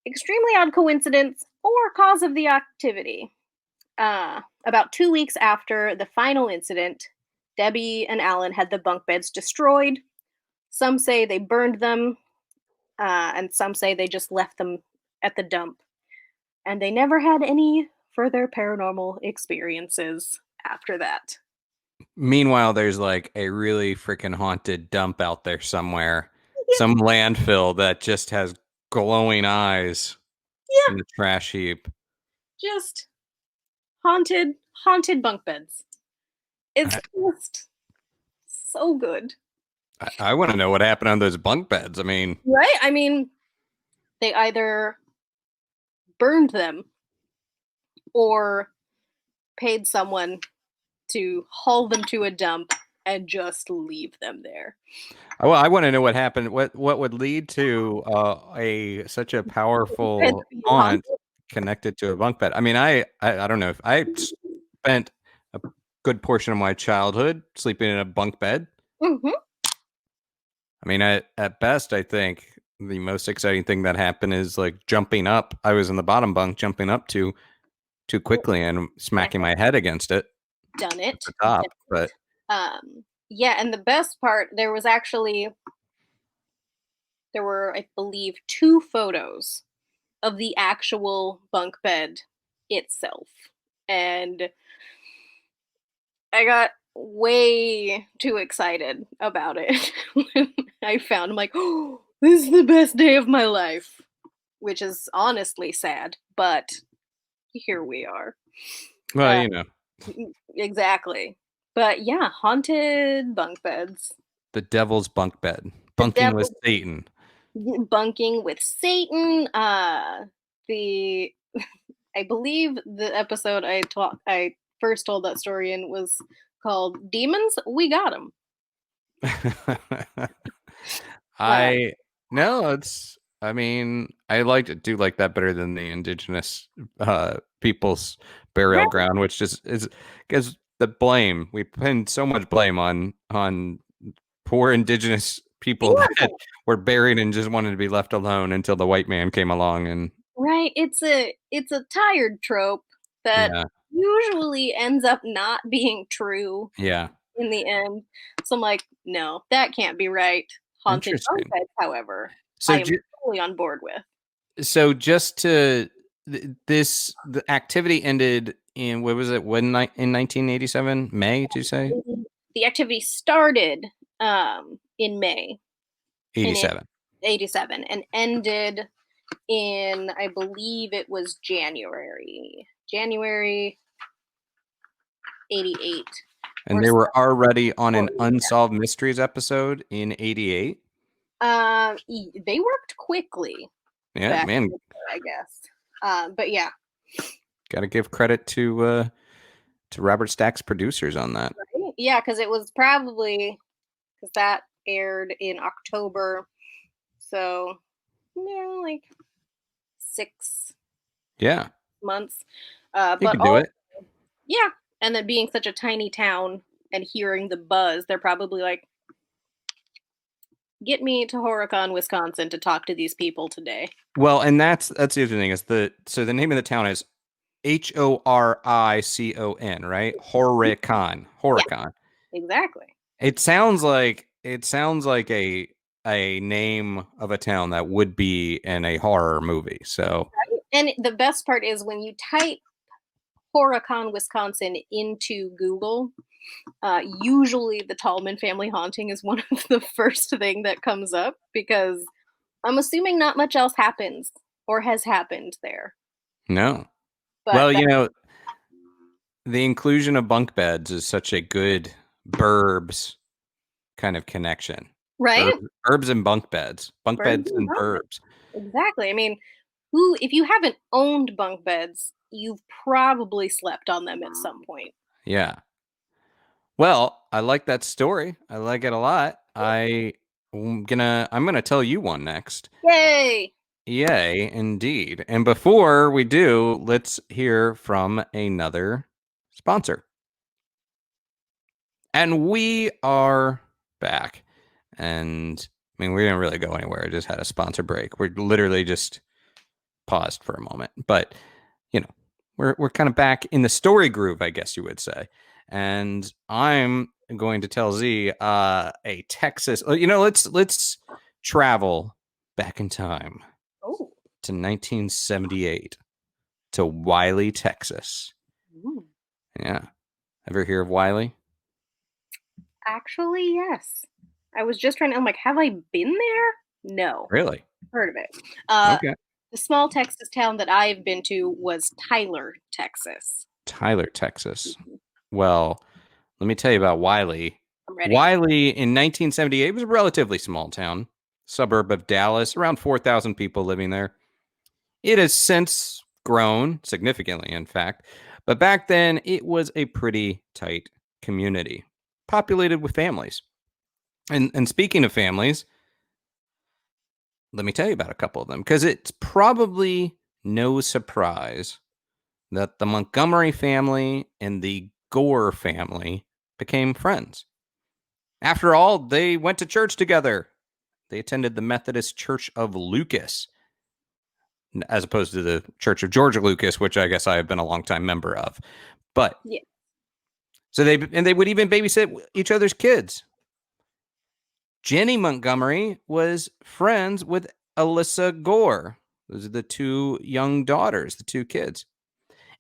Extremely odd coincidence or cause of the activity. About 2 weeks after the final incident, Debbie and Alan had the bunk beds destroyed. Some say they burned them, and some say they just left them at the dump. And they never had any further paranormal experiences after that. Meanwhile, there's like a really freaking haunted dump out there somewhere, some landfill that just has glowing eyes in Yeah, the trash heap. just haunted bunk beds. It's I, just so good. I want to know what happened on those bunk beds. I mean, Right? I mean, they either burned them or paid someone to haul them to a dump and just leave them there. well, I want to know what happened. What would lead to a such a And powerful being haunted. haunt connected to a bunk bed? I mean, I don't know if I spent a good portion of my childhood sleeping in a bunk bed. Mm-hmm. I mean, at best, I think the most exciting thing that happened is like jumping up. I was in the bottom bunk, jumping up too quickly and smacking my head against it Done at it. the top. But Yeah, and the best part, there were, I believe, 2 photos of the actual bunk bed itself. And I got way too excited about it when I found, I'm like, oh, this is the best day of my life, which is honestly sad, but here we are. well, Uh, you know, exactly. But yeah, haunted bunk beds. the devil's bunk bed, The bunking with devil Satan. bunking with Satan. The I believe the episode I first told that story in was called "Demons." We got them. I no, it's. I mean, I do like that better than the indigenous people's burial Right. ground, which just is because the blame we pin so much blame on poor indigenous people Yeah. that were buried and just wanted to be left alone until the white man came along and Right. It's a tired trope that yeah, usually ends up not being true yeah, in the end. So I'm like, no, that can't be right. Haunted bunk interesting. beds, however, So I am totally on board with. just to the activity ended in what was it in 1987 May, did you say? The activity started in May in 87. 87 and ended in, I believe it was January 88. And Or they were already on an something. Unsolved Mysteries episode in 88. They worked quickly. Yeah, back in man, the day, I guess. But yeah, got to give credit to Robert Stack's producers on that. right? Yeah, because it was probably because that aired in October, so yeah, like 6 Yeah, months. you But could do all it. yeah, and then being such a tiny town and hearing the buzz, they're probably like, "Get me to Horicon, Wisconsin, to talk to these people today." Well, and that's the other thing is the name of the town is Horicon, right? Horicon, Yeah, Horicon. exactly. It sounds like a name of a town that would be in a horror movie. So And the best part is when you type Horicon, Wisconsin into Google, usually the Tallman family haunting is one of the first thing that comes up because I'm assuming not much else happens or has happened there. no. But Well, that the inclusion of bunk beds is such a good burbs kind of connection. right? Burbs and bunk Burns beds and and bunk beds. burbs. Exactly. I mean, who if you haven't owned bunk beds, you've probably slept on them at some point. Yeah. Well, I like that story. I like it a lot. I'm gonna tell you one next. Yay! Yay, indeed. And before we do, let's hear from another sponsor. And we are back. And I mean, we didn't really go anywhere. I just had a sponsor break. We're literally just paused for a moment. But, you know, we're kind of back in the story groove, I guess you would say. And I'm going to tell Z a Texas. Let's travel back in time Oh. to 1978 to Wylie, Texas. Ooh. Yeah. Ever hear of Wylie? Actually, yes. I was just trying to, I'm like, have I been there? No. Really? Heard of it. Uh, Okay. the small Texas town that I've been to was Tyler, Texas. Tyler, Texas. Well, let me tell you about Wylie. I'm ready. Wylie in 1978 was a relatively small town, suburb of Dallas, around 4,000 people living there. It has since grown significantly, in fact, but back then it was a pretty tight community, populated with families. And speaking of families, let me tell you about a couple of them because it's probably no surprise that the Montgomery family and the Gore family became friends. After all, they went to church together. They attended the Methodist Church of Lucas, as opposed to the Church of George Lucas, which I guess I have been a longtime member of. But Yeah. so they would even babysit each other's kids. Jenny Montgomery was friends with Alyssa Gore. Those are the two young daughters, the two kids.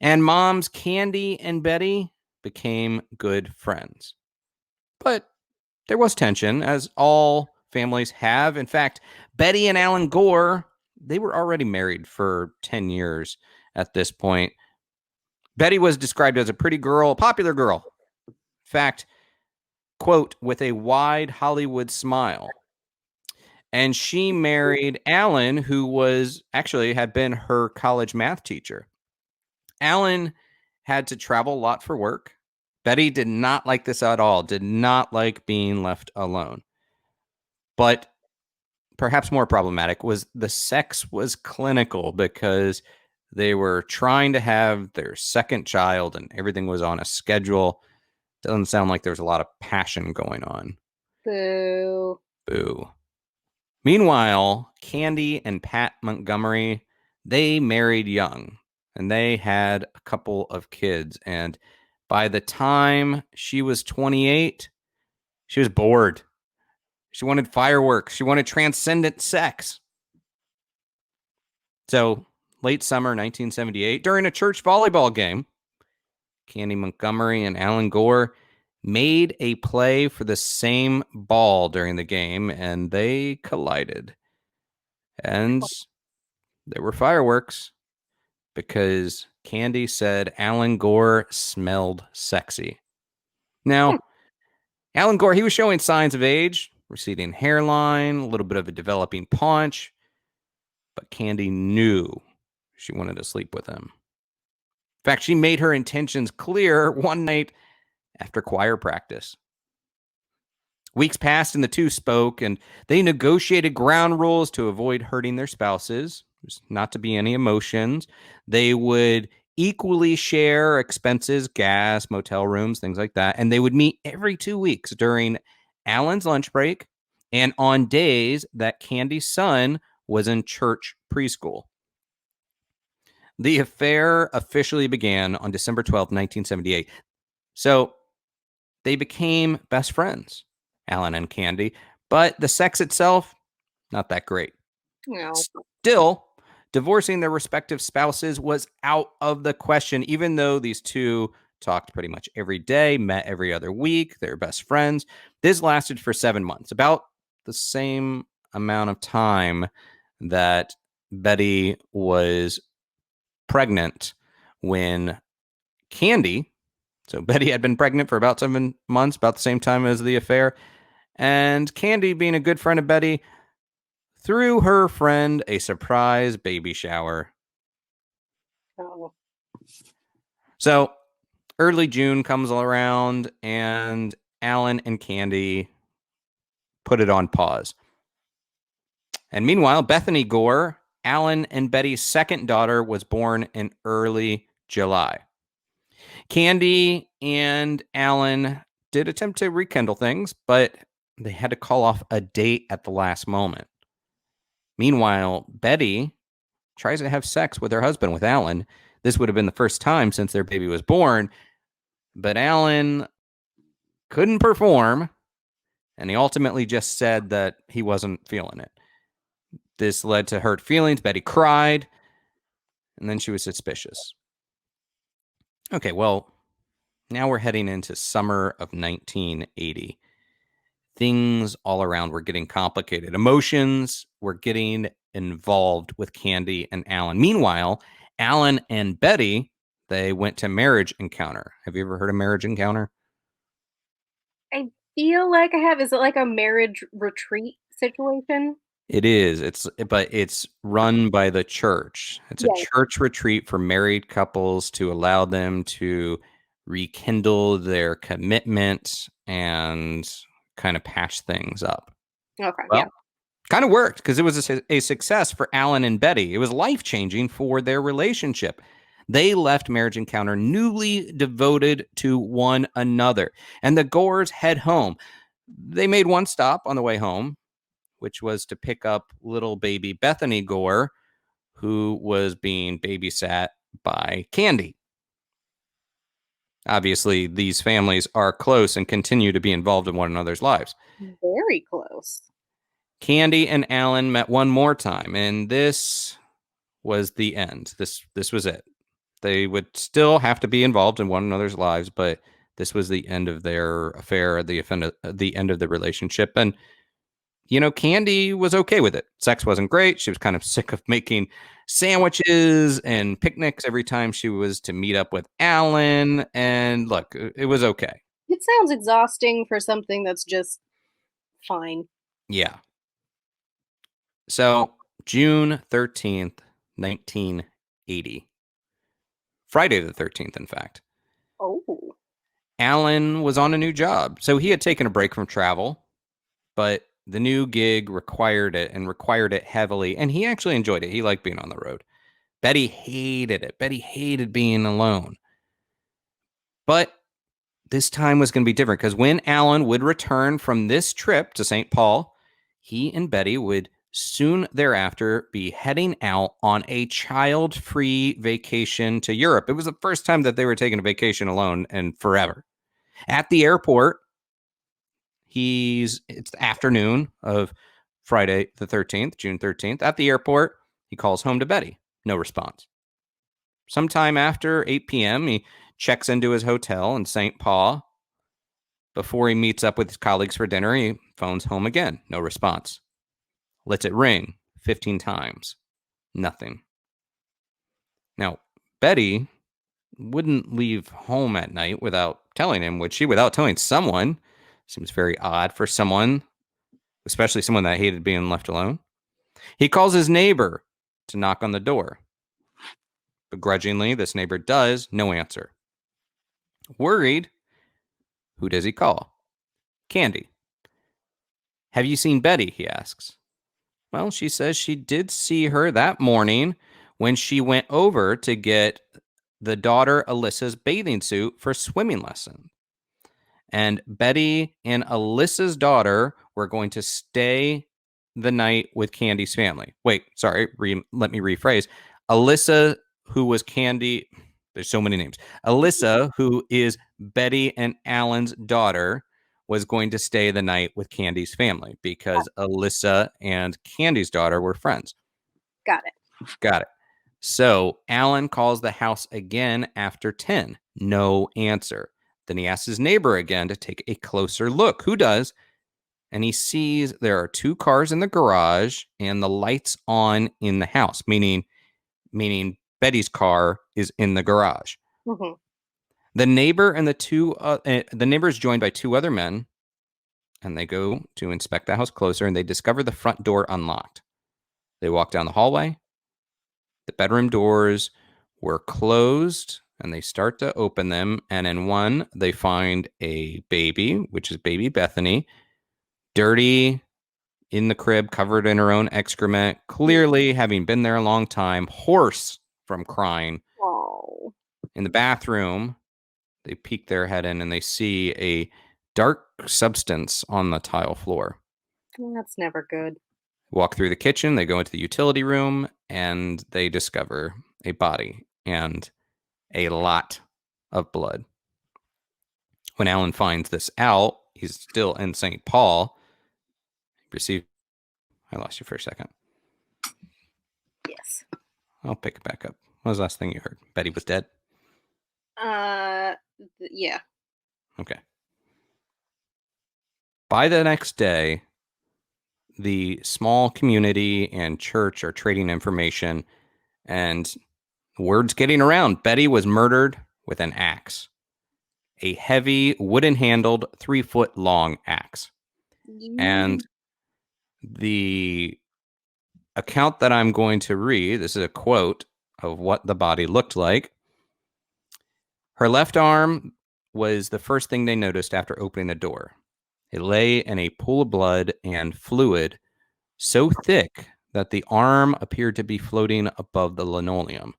And moms Candy and Betty became good friends. But there was tension, as all families have. In fact, Betty and Alan Gore, they were already married for 10 years at this point. Betty was described as a pretty girl, popular girl. In fact, quote, with a wide Hollywood smile. And she married Alan, who was actually had been her college math teacher. Alan had to travel a lot for work. Betty did not like this at all, did not like being left alone. But perhaps more problematic was the sex was clinical because they were trying to have their second child and everything was on a schedule. Doesn't sound like there's a lot of passion going on. Boo. Boo. Meanwhile, Candy and Pat Montgomery, they married young and they had a couple of kids. And by the time she was 28, she was bored. She wanted fireworks. She wanted transcendent sex. So, late summer 1978, during a church volleyball game, Candy Montgomery and Alan Gore made a play for the same ball during the game and they collided. And there were fireworks because Candy said Alan Gore smelled sexy. Now, Alan Gore, he was showing signs of age, receding hairline, a little bit of a developing paunch. but Candy knew she wanted to sleep with him. In fact, she made her intentions clear one night after choir practice. Weeks passed and the two spoke, and they negotiated ground rules to avoid hurting their spouses. There's not to be any emotions. They would equally share expenses, gas, motel rooms, things like that. And they would meet every 2 weeks during Alan's lunch break and on days that Candy's son was in church preschool. The affair officially began on December 12th, 1978. So they became best friends, Alan and Candy, but the sex itself, not that great. No. Still, divorcing their respective spouses was out of the question, even though these two talked pretty much every day, met every other week, they were best friends. This lasted for 7 months, about the same amount of time that Betty was pregnant when Candy, so Betty had been pregnant for about 7 months, about the same time as the affair. And Candy, being a good friend of Betty, threw her friend a surprise baby shower. Oh. So early June comes around, and Alan and Candy put it on pause. And meanwhile, Bethany Gore, Alan and Betty's second daughter, was born in early July. Candy and Alan did attempt to rekindle things, but they had to call off a date at the last moment. Meanwhile, Betty tries to have sex with her husband, with Alan. This would have been the first time since their baby was born, but Alan couldn't perform, and he ultimately just said that he wasn't feeling it. This led to hurt feelings. Betty cried, and then she was suspicious. Okay, well, now we're heading into summer of 1980. Things all around were getting complicated. Emotions were getting involved with Candy and Alan. Meanwhile, Alan and Betty, they went to Marriage Encounter. Have you ever heard of Marriage Encounter? I feel like I have. Is it like a marriage retreat situation? It is. But it's run by the church. It's a Yeah. church retreat for married couples to allow them to rekindle their commitment and kind of patch things up. Okay. Well, Yeah. kind of worked because it was a success for Alan and Betty. It was life-changing for their relationship. They left Marriage Encounter newly devoted to one another, and the Gores head home. They made one stop on the way home, which was to pick up little baby Bethany Gore, who was being babysat by Candy. Obviously, these families are close and continue to be involved in one another's lives. Very close. Candy and Alan met one more time, and this was the end. This was it. They would still have to be involved in one another's lives, but this was the end of their affair, the end of the relationship. And Candy was okay with it. Sex wasn't great. She was kind of sick of making sandwiches and picnics every time she was to meet up with Alan. And look, it was okay. It sounds exhausting for something that's just fine. Yeah. So June 13th, 1980. Friday the 13th, in fact. Oh. Alan was on a new job. So he had taken a break from travel, but the new gig required it heavily. And he actually enjoyed it. He liked being on the road. Betty hated it. Betty hated being alone. But this time was going to be different because when Alan would return from this trip to St. Paul, he and Betty would soon thereafter be heading out on a child-free vacation to Europe. It was the first time that they were taking a vacation alone in forever. At the airport, it's the afternoon of Friday the 13th, June 13th. At the airport, he calls home to Betty. No response. Sometime after 8 p.m., he checks into his hotel in St. Paul. Before he meets up with his colleagues for dinner, he phones home again. No response. Lets it ring 15 times. Nothing. Now, Betty wouldn't leave home at night without telling him, would she? Without telling someone. Seems very odd for someone, especially someone that hated being left alone. He calls his neighbor, to knock on the door. Begrudgingly, this neighbor does, no answer. Worried, who does he call? Candy. Have you seen Betty? He asks. Well, she says she did see her that morning when she went over to get the daughter Alyssa's bathing suit for swimming lesson. And Betty and Alyssa's daughter were going to stay the night with Candy's family. Wait, sorry, let me rephrase. Alyssa, who was Candy, there's so many names. Alyssa, who is Betty and Alan's daughter, was going to stay the night with Candy's family because Alyssa and Candy's daughter were friends. Got it. Got it. So Alan calls the house again after 10. No answer. Then he asks his neighbor again to take a closer look. Who does? And he sees there are 2 cars in the garage and the lights on in the house, meaning Betty's car is in the garage. Mm-hmm. The neighbor and the neighbor is joined by 2 other men, and they go to inspect the house closer, and they discover the front door unlocked. They walk down the hallway. The bedroom doors were closed, and they start to open them. And in one, they find a baby, which is baby Bethany, dirty in the crib, covered in her own excrement, clearly having been there a long time, hoarse from crying. Oh. In the bathroom, they peek their head in and they see a dark substance on the tile floor. That's never good. Walk through the kitchen, they go into the utility room, and they discover a body and a lot of blood. When Alan finds this out, he's still in St. Paul. I lost you for a second. Yes. I'll pick it back up. What was the last thing you heard? Betty was dead? Yeah. Okay. By the next day, the small community and church are trading information, and word's getting around. Betty was murdered with an axe, a heavy wooden-handled 3-foot-long axe. And the account that I'm going to read, this is a quote of what the body looked like. Her left arm was the first thing they noticed after opening the door. It lay in a pool of blood and fluid so thick that the arm appeared to be floating above the linoleum.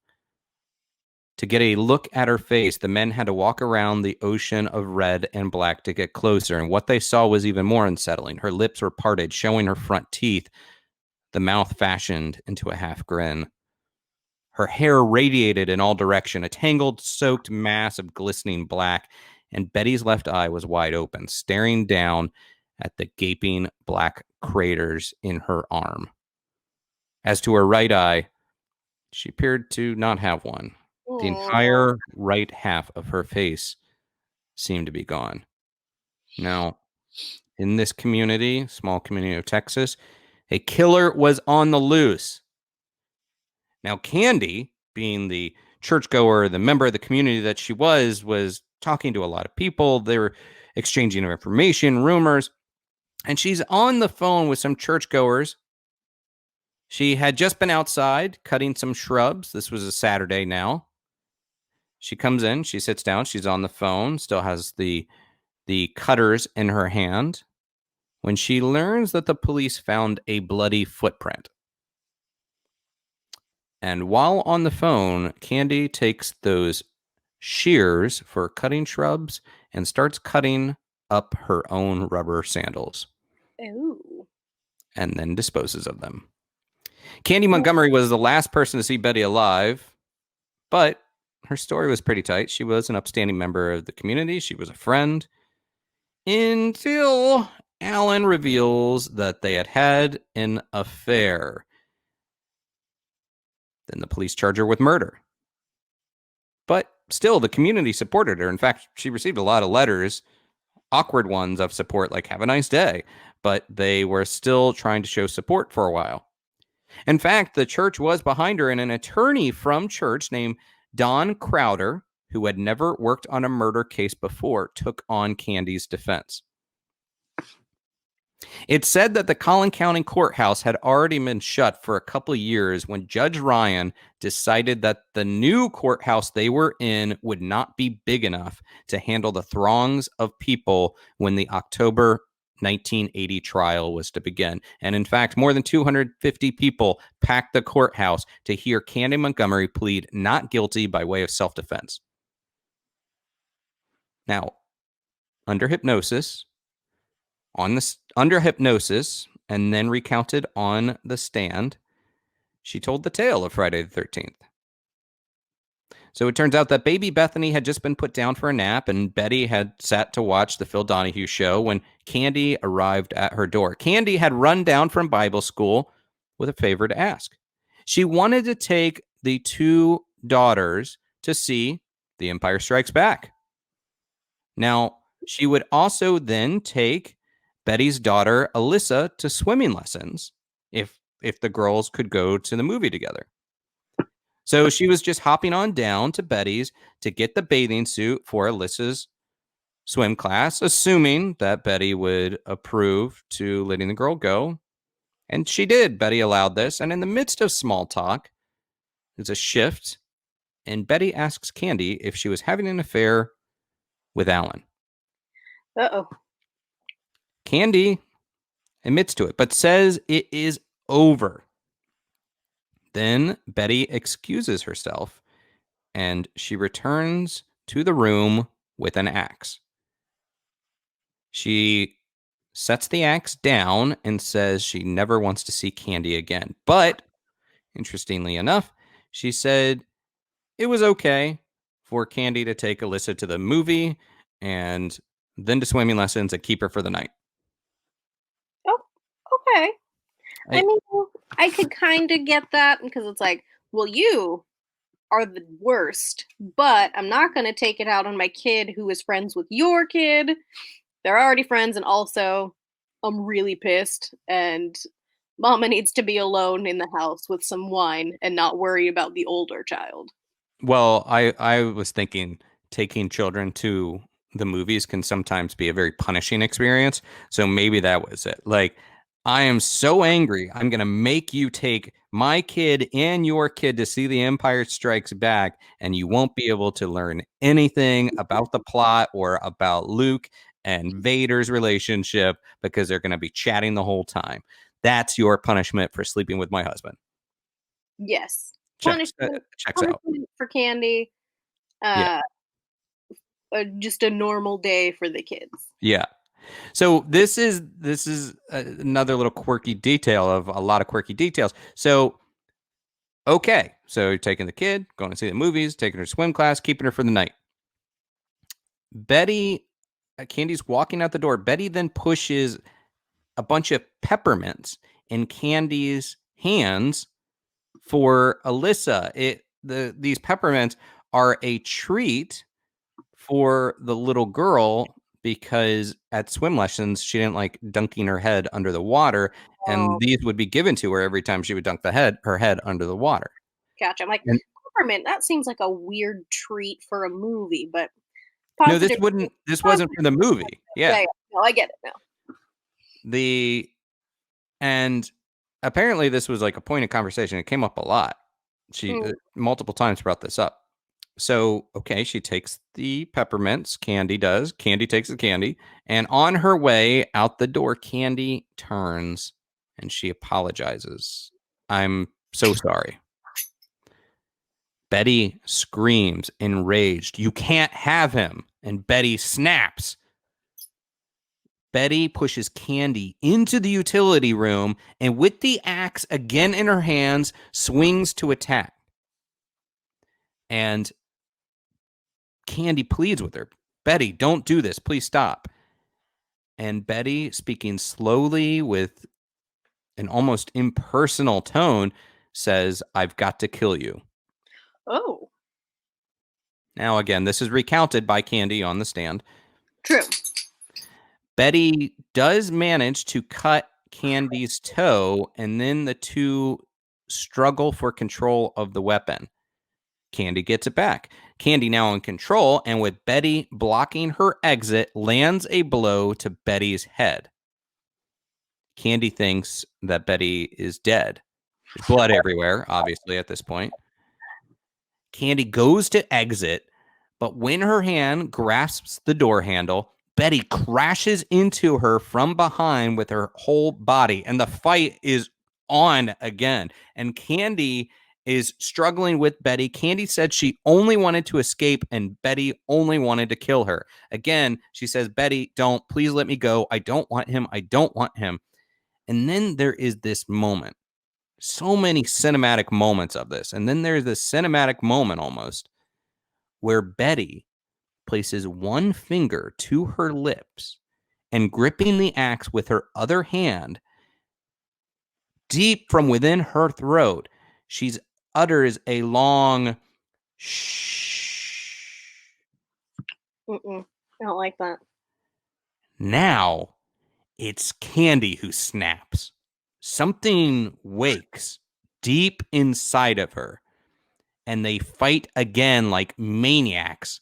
To get a look at her face, the men had to walk around the ocean of red and black to get closer, and what they saw was even more unsettling. Her lips were parted, showing her front teeth, the mouth fashioned into a half grin. Her hair radiated in all directions, a tangled, soaked mass of glistening black, and Betty's left eye was wide open, staring down at the gaping black craters in her arm. As to her right eye, she appeared to not have one. The entire right half of her face seemed to be gone. Now, in this community, small community of Texas, a killer was on the loose. Now, Candy, being the churchgoer, the member of the community that she was talking to a lot of people. They were exchanging information, rumors, and she's on the phone with some churchgoers. She had just been outside cutting some shrubs. This was a Saturday now. She comes in, she sits down, she's on the phone, still has the cutters in her hand, when she learns that the police found a bloody footprint. And while on the phone, Candy takes those shears for cutting shrubs and starts cutting up her own rubber sandals. Ooh. And then disposes of them. Candy Montgomery was the last person to see Betty alive, but her story was pretty tight. She was an upstanding member of the community. She was a friend until Alan reveals that they had an affair. Then the police charge her with murder. But still, the community supported her. In fact, she received a lot of letters, awkward ones of support, like, have a nice day. But they were still trying to show support for a while. In fact, the church was behind her, and an attorney from church named Don Crowder, who had never worked on a murder case before, took on Candy's defense. It said that the Collin County Courthouse had already been shut for a couple of years when Judge Ryan decided that the new courthouse they were in would not be big enough to handle the throngs of people when the October 1980 trial was to begin. And in fact, more than 250 people packed the courthouse to hear Candy Montgomery plead not guilty by way of self-defense. Now, under hypnosis, and then recounted on the stand, she told the tale of Friday the 13th. So it turns out that baby Bethany had just been put down for a nap, and Betty had sat to watch the Phil Donahue show when Candy arrived at her door. Candy had run down from Bible school with a favor to ask. She wanted to take the two daughters to see The Empire Strikes Back. Now, she would also then take Betty's daughter, Alyssa, to swimming lessons if the girls could go to the movie together. So she was just hopping on down to Betty's to get the bathing suit for Alyssa's swim class, assuming that Betty would approve to letting the girl go. And she did. Betty allowed this. And in the midst of small talk, there's a shift. And Betty asks Candy if she was having an affair with Alan. Uh-oh. Candy admits to it, but says it is over. Then Betty excuses herself, and she returns to the room with an axe. She sets the axe down and says she never wants to see Candy again. But, interestingly enough, she said it was okay for Candy to take Alyssa to the movie and then to swimming lessons and keep her for the night. Oh, okay. I mean, I could kind of get that because it's like, well, you are the worst, but I'm not going to take it out on my kid who is friends with your kid. They're already friends, and also I'm really pissed, and Mama needs to be alone in the house with some wine and not worry about the older child. Well, I was thinking taking children to the movies can sometimes be a very punishing experience. So maybe that was it. Like, I am so angry. I'm going to make you take my kid and your kid to see The Empire Strikes Back, and you won't be able to learn anything about the plot or about Luke and Vader's relationship because they're going to be chatting the whole time. That's your punishment for sleeping with my husband. Yes. Checks out. For Candy. Yeah. Just a normal day for the kids. Yeah. So this is another little quirky detail of a lot of quirky details. So, okay. So you're taking the kid, going to see the movies, taking her to swim class, keeping her for the night. Betty, Candy's walking out the door. Betty then pushes a bunch of peppermints in Candy's hands for Alyssa. These peppermints are a treat for the little girl because at swim lessons she didn't like dunking her head under the water, and these would be given to her every time she would dunk her head under the water. Gotcha. I'm like, And peppermint. That seems like a weird treat for a movie, but no, this wasn't for the movie. Yeah. No, I get it now. And apparently this was like a point of conversation. It came up a lot. She multiple times brought this up. So, okay, she takes the peppermints. Candy does. Candy takes the candy. And on her way out the door, Candy turns and she apologizes. I'm so sorry. Betty screams, enraged, "You can't have him." And Betty snaps. Betty pushes Candy into the utility room and with the axe again in her hands, swings to attack. And Candy pleads with her, "Betty, don't do this. Please stop." And Betty, speaking slowly with an almost impersonal tone, says, "I've got to kill you." Oh. Now, again, this is recounted by Candy on the stand. True. Betty does manage to cut Candy's toe, and then the two struggle for control of the weapon. Candy gets it back. Candy now in control, and with Betty blocking her exit, lands a blow to Betty's head. Candy thinks that Betty is dead. There's blood everywhere, obviously, at this point. Candy goes to exit, but when her hand grasps the door handle, Betty crashes into her from behind with her whole body, and the fight is on again. And Candy is struggling with Betty. Candy said she only wanted to escape, and Betty only wanted to kill her. Again, she says, Betty, don't, please let me go. I don't want him. I don't want him. And then there is this moment. So many cinematic moments of this. And then there's this cinematic moment almost where Betty places one finger to her lips and gripping the axe with her other hand, deep from within her throat, she utters a long shh. I don't like that. Now it's Candy who snaps. Something wakes deep inside of her, and they fight again like maniacs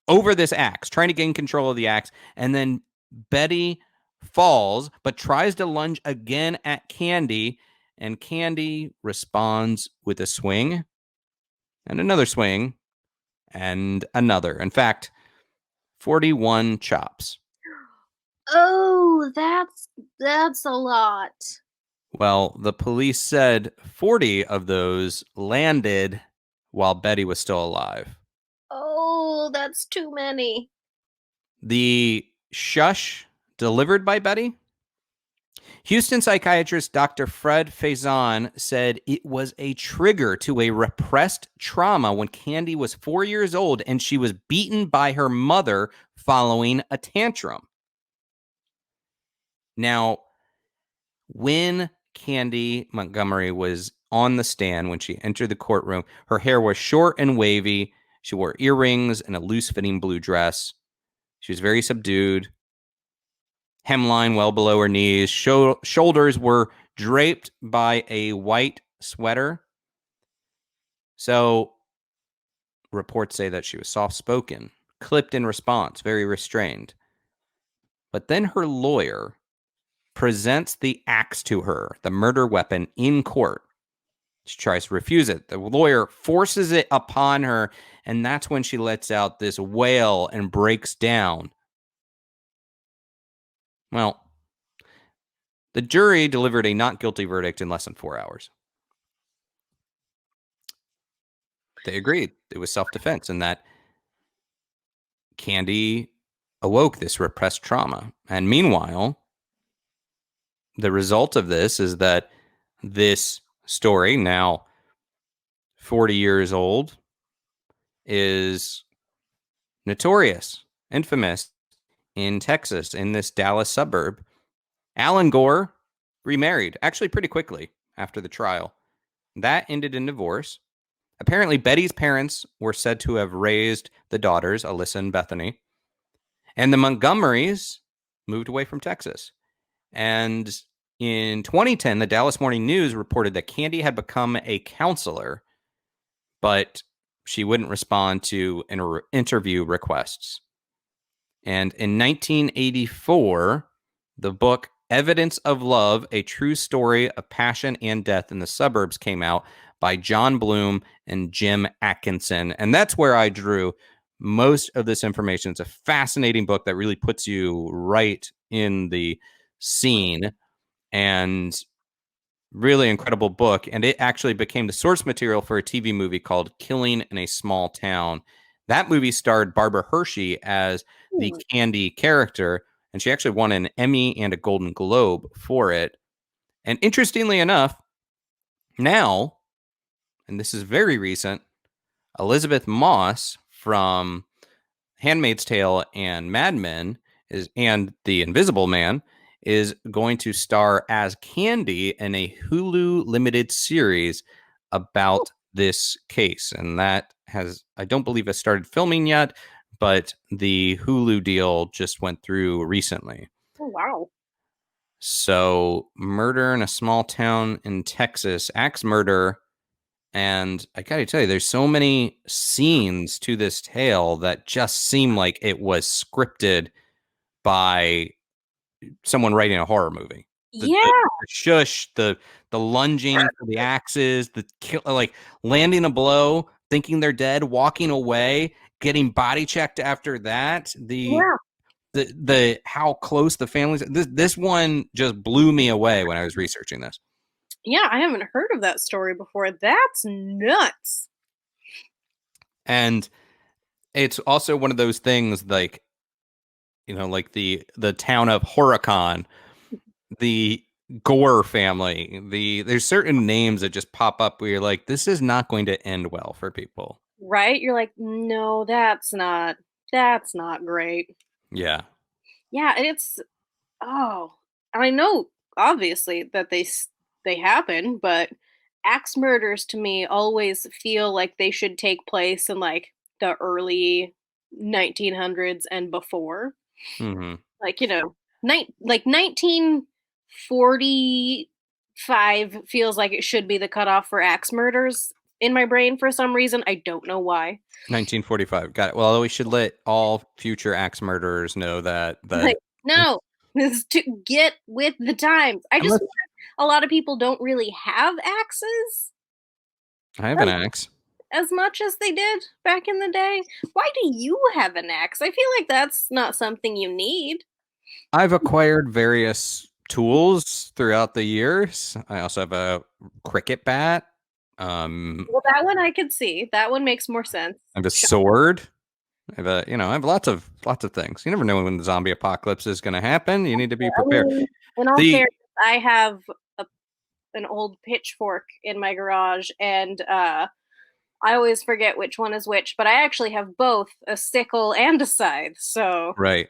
over this axe, trying to gain control of the axe. And then Betty falls, but tries to lunge again at Candy, and Candy responds with a swing and another swing and another. In fact, 41 chops. Oh, that's a lot. Well, the police said 40 of those landed while Betty was still alive. Oh, that's too many. The shush delivered by Betty? Houston psychiatrist Dr. Fred Faison said it was a trigger to a repressed trauma when Candy was 4 years old and she was beaten by her mother following a tantrum. Now, when Candy Montgomery was on the stand when she entered the courtroom, her hair was short and wavy. She wore earrings and a loose-fitting blue dress. She was very subdued. Hemline well below her knees. Shoulders were draped by a white sweater. So reports say that she was soft-spoken, clipped in response, very restrained. But then her lawyer presents the axe to her, the murder weapon, in court. She tries to refuse it. The lawyer forces it upon her, and that's when she lets out this wail and breaks down. Well, the jury delivered a not guilty verdict in less than 4 hours. They agreed it was self-defense and that Candy awoke this repressed trauma. And meanwhile, the result of this is that this story, now 40 years old, is notorious, infamous in Texas, in this Dallas suburb. Alan Gore remarried, actually pretty quickly after the trial. That ended in divorce. Apparently, Betty's parents were said to have raised the daughters, Alyssa and Bethany. And the Montgomerys moved away from Texas. And in 2010, the Dallas Morning News reported that Candy had become a counselor, but she wouldn't respond to interview requests. And in 1984, the book Evidence of Love, A True Story of Passion and Death in the Suburbs came out by John Bloom and Jim Atkinson. And that's where I drew most of this information. It's a fascinating book that really puts you right in the scene, and really incredible book. And it actually became the source material for a TV movie called Killing in a Small Town. That movie starred Barbara Hershey as the Candy character, and she actually won an Emmy and a Golden Globe for it. And interestingly enough, now, and this is very recent, Elizabeth Moss from Handmaid's Tale and Mad Men and The Invisible Man is going to star as Candy in a Hulu limited series about this case. And that I don't believe has started filming yet, but the Hulu deal just went through recently. Oh, wow. So, murder in a small town in Texas, axe murder. And I got to tell you, there's so many scenes to this tale that just seem like it was scripted by someone writing a horror movie. Yeah, the shush, the lunging for the axes, the kill, like landing a blow, thinking they're dead, walking away, getting body checked after that. yeah, The how close the families. This one just blew me away when I was researching this. yeah. I haven't heard of that story before. That's nuts. And it's also one of those things like, like the town of Horicon, the Gore family, there's certain names that just pop up where you're like, this is not going to end well for people. Right? You're like, no, that's not great. Yeah. Yeah, it's oh, I know obviously that they happen, but axe murders to me always feel like they should take place in like the early 1900s and before. Hmm. Like, 1945 feels like it should be the cutoff for axe murders in my brain for some reason. I don't know why. 1945. Got it. Well, we should let all future axe murderers know that Like, no, this is to get with the times. I just unless wonder if a lot of people don't really have axes I have an as, axe. as much as they did back in the day. Why do you have an axe? I feel like that's not something you need. I've acquired various tools throughout the years. I also have a cricket bat. Well, that one I could see. That one makes more sense. I have a sword. I have lots of things. You never know when the zombie apocalypse is going to happen. You need to be I prepared. mean, in all The fairness, I have an old pitchfork in my garage, and I always forget which one is which, but I actually have both a sickle and a scythe. So, Right.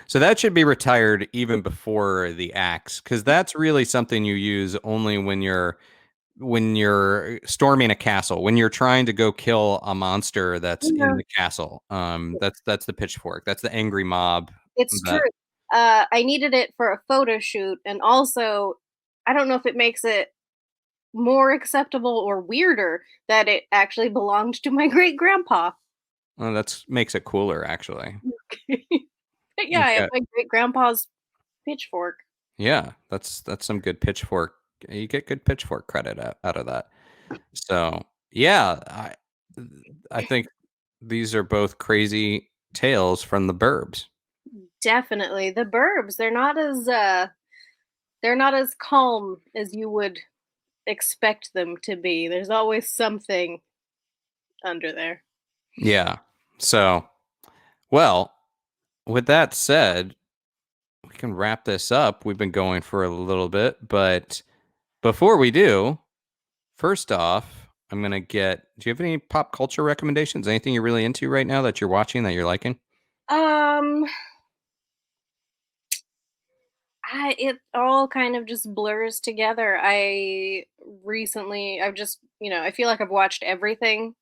So that should be retired even before the axe, because that's really something you use only when you're storming a castle, when you're trying to go kill a monster that's in yeah, the castle. That's the pitchfork. That's the angry mob. it's true. That I needed it for a photo shoot, and also, I don't know if it makes it more acceptable or weirder that it actually belonged to my great grandpa. that's makes it cooler, actually. But yeah, You've I have got my great grandpa's pitchfork. Yeah, that's some good pitchfork. You get good pitchfork credit out of that. So yeah, I think these are both crazy tales from the burbs. Definitely. The Burbs, they're not as calm as you would expect them to be. There's always something under there. Yeah. So, well, with that said, we can wrap this up. We've been going for a little bit, but before we do, first off, I'm gonna get. Do you have any pop culture recommendations? Anything you're really into right now that you're watching that you're liking? Um, it all kind of just blurs together. I've just, I feel like I've watched everything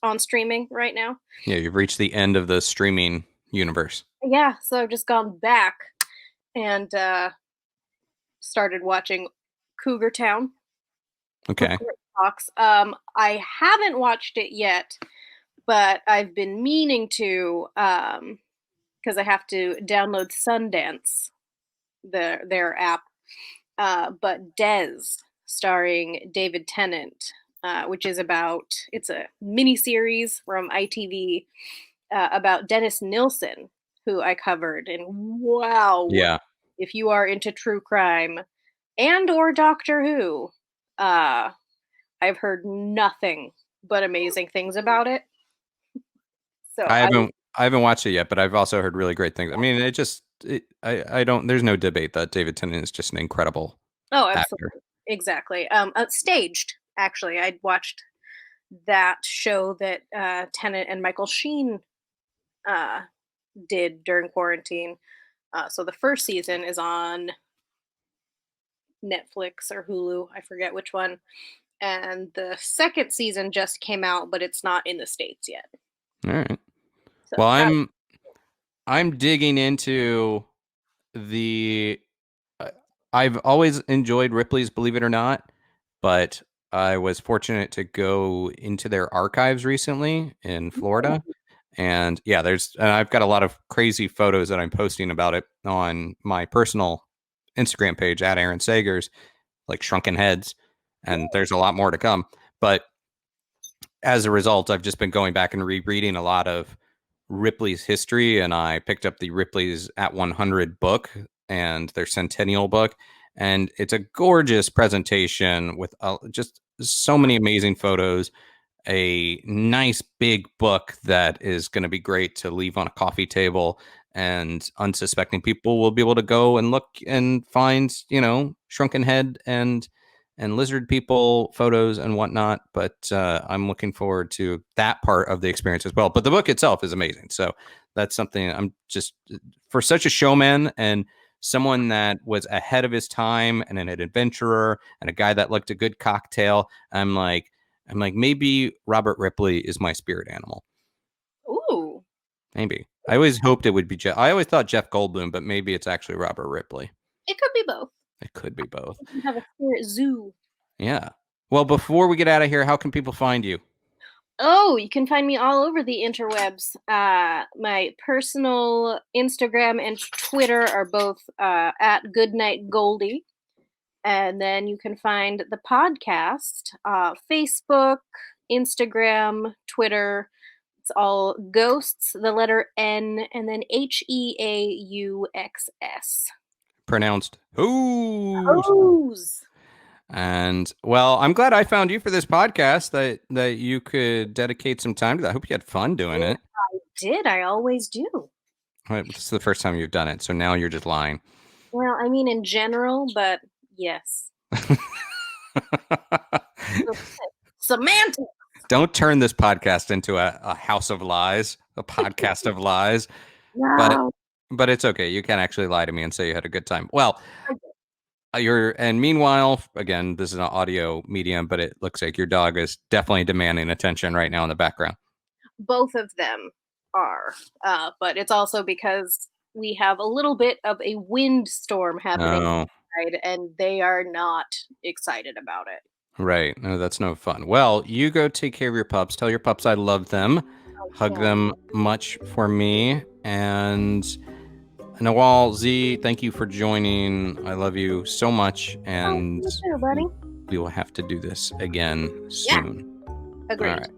on streaming right now. Yeah, you've reached the end of the streaming universe. Yeah, so I've just gone back and started watching Cougar Town with Okay. Courtney Cox. I haven't watched it yet, but I've been meaning to because I have to download Sundance, their app. But Des, starring David Tennant, which is it's a mini series from ITV about Dennis Nilsson, who I covered. And wow, Yeah. if you are into true crime and or Doctor Who, uh, I've heard nothing but amazing things about it. So I haven't watched it yet, but I've also heard really great things. I mean, I don't there's no debate that David Tennant is just an incredible oh, actor. absolutely, exactly. Staged actually, I'd watched that show that Tennant and Michael Sheen uh, did during quarantine. So the first season is on Netflix or Hulu, I forget which one. And the second season just came out, but it's not in the States yet. All right. So Well, that I'm digging into the uh, I've always enjoyed Ripley's Believe It or Not, but I was fortunate to go into their archives recently in Florida. And yeah, and I've got a lot of crazy photos that I'm posting about it on my personal Instagram page at Aaron Sagers, like Shrunken Heads, and there's a lot more to come. But as a result, I've just been going back and rereading a lot of Ripley's history, and I picked up the Ripley's at 100 book and their centennial book, and it's a gorgeous presentation with just so many amazing photos, a nice big book that is going to be great to leave on a coffee table, and unsuspecting people will be able to go and look and find, shrunken head and lizard people photos and whatnot. But I'm looking forward to that part of the experience as well. But the book itself is amazing. So that's something I'm just, for such a showman and someone that was ahead of his time and an adventurer and a guy that liked a good cocktail. I'm like, maybe Robert Ripley is my spirit animal. Ooh. Maybe. I always hoped it would be Jeff. I always thought Jeff Goldblum, but maybe it's actually Robert Ripley. It could be both. It could be both. You have a spirit zoo. Yeah. Well, before we get out of here, how can people find you? Oh, you can find me all over the interwebs. My personal Instagram and Twitter are both at Goodnight Goldie. And then you can find the podcast, Facebook, Instagram, Twitter. It's all Ghosts, the letter N, and then HEAUXS. Pronounced Who's. Who's. And well, I'm glad I found you for this podcast that you could dedicate some time to that. I hope you had fun doing it. I did. I always do. This is the first time you've done it, so now you're just lying. Well, I mean in general, but yes. Semantics. Don't turn this podcast into a house of lies, a podcast of lies. No. But it's okay. You can actually lie to me and say you had a good time. Well, and meanwhile, again, this is an audio medium, but it looks like your dog is definitely demanding attention right now in the background. Both of them are, but it's also because we have a little bit of a windstorm happening outside, and they are not excited about it. Right. No, that's no fun. Well, you go take care of your pups. Tell your pups I love them. Hug them much for me. And Nowal, Z, thank you for joining. I love you so much. And you too, buddy. We will have to do this again soon. Yeah. Agreed. All right.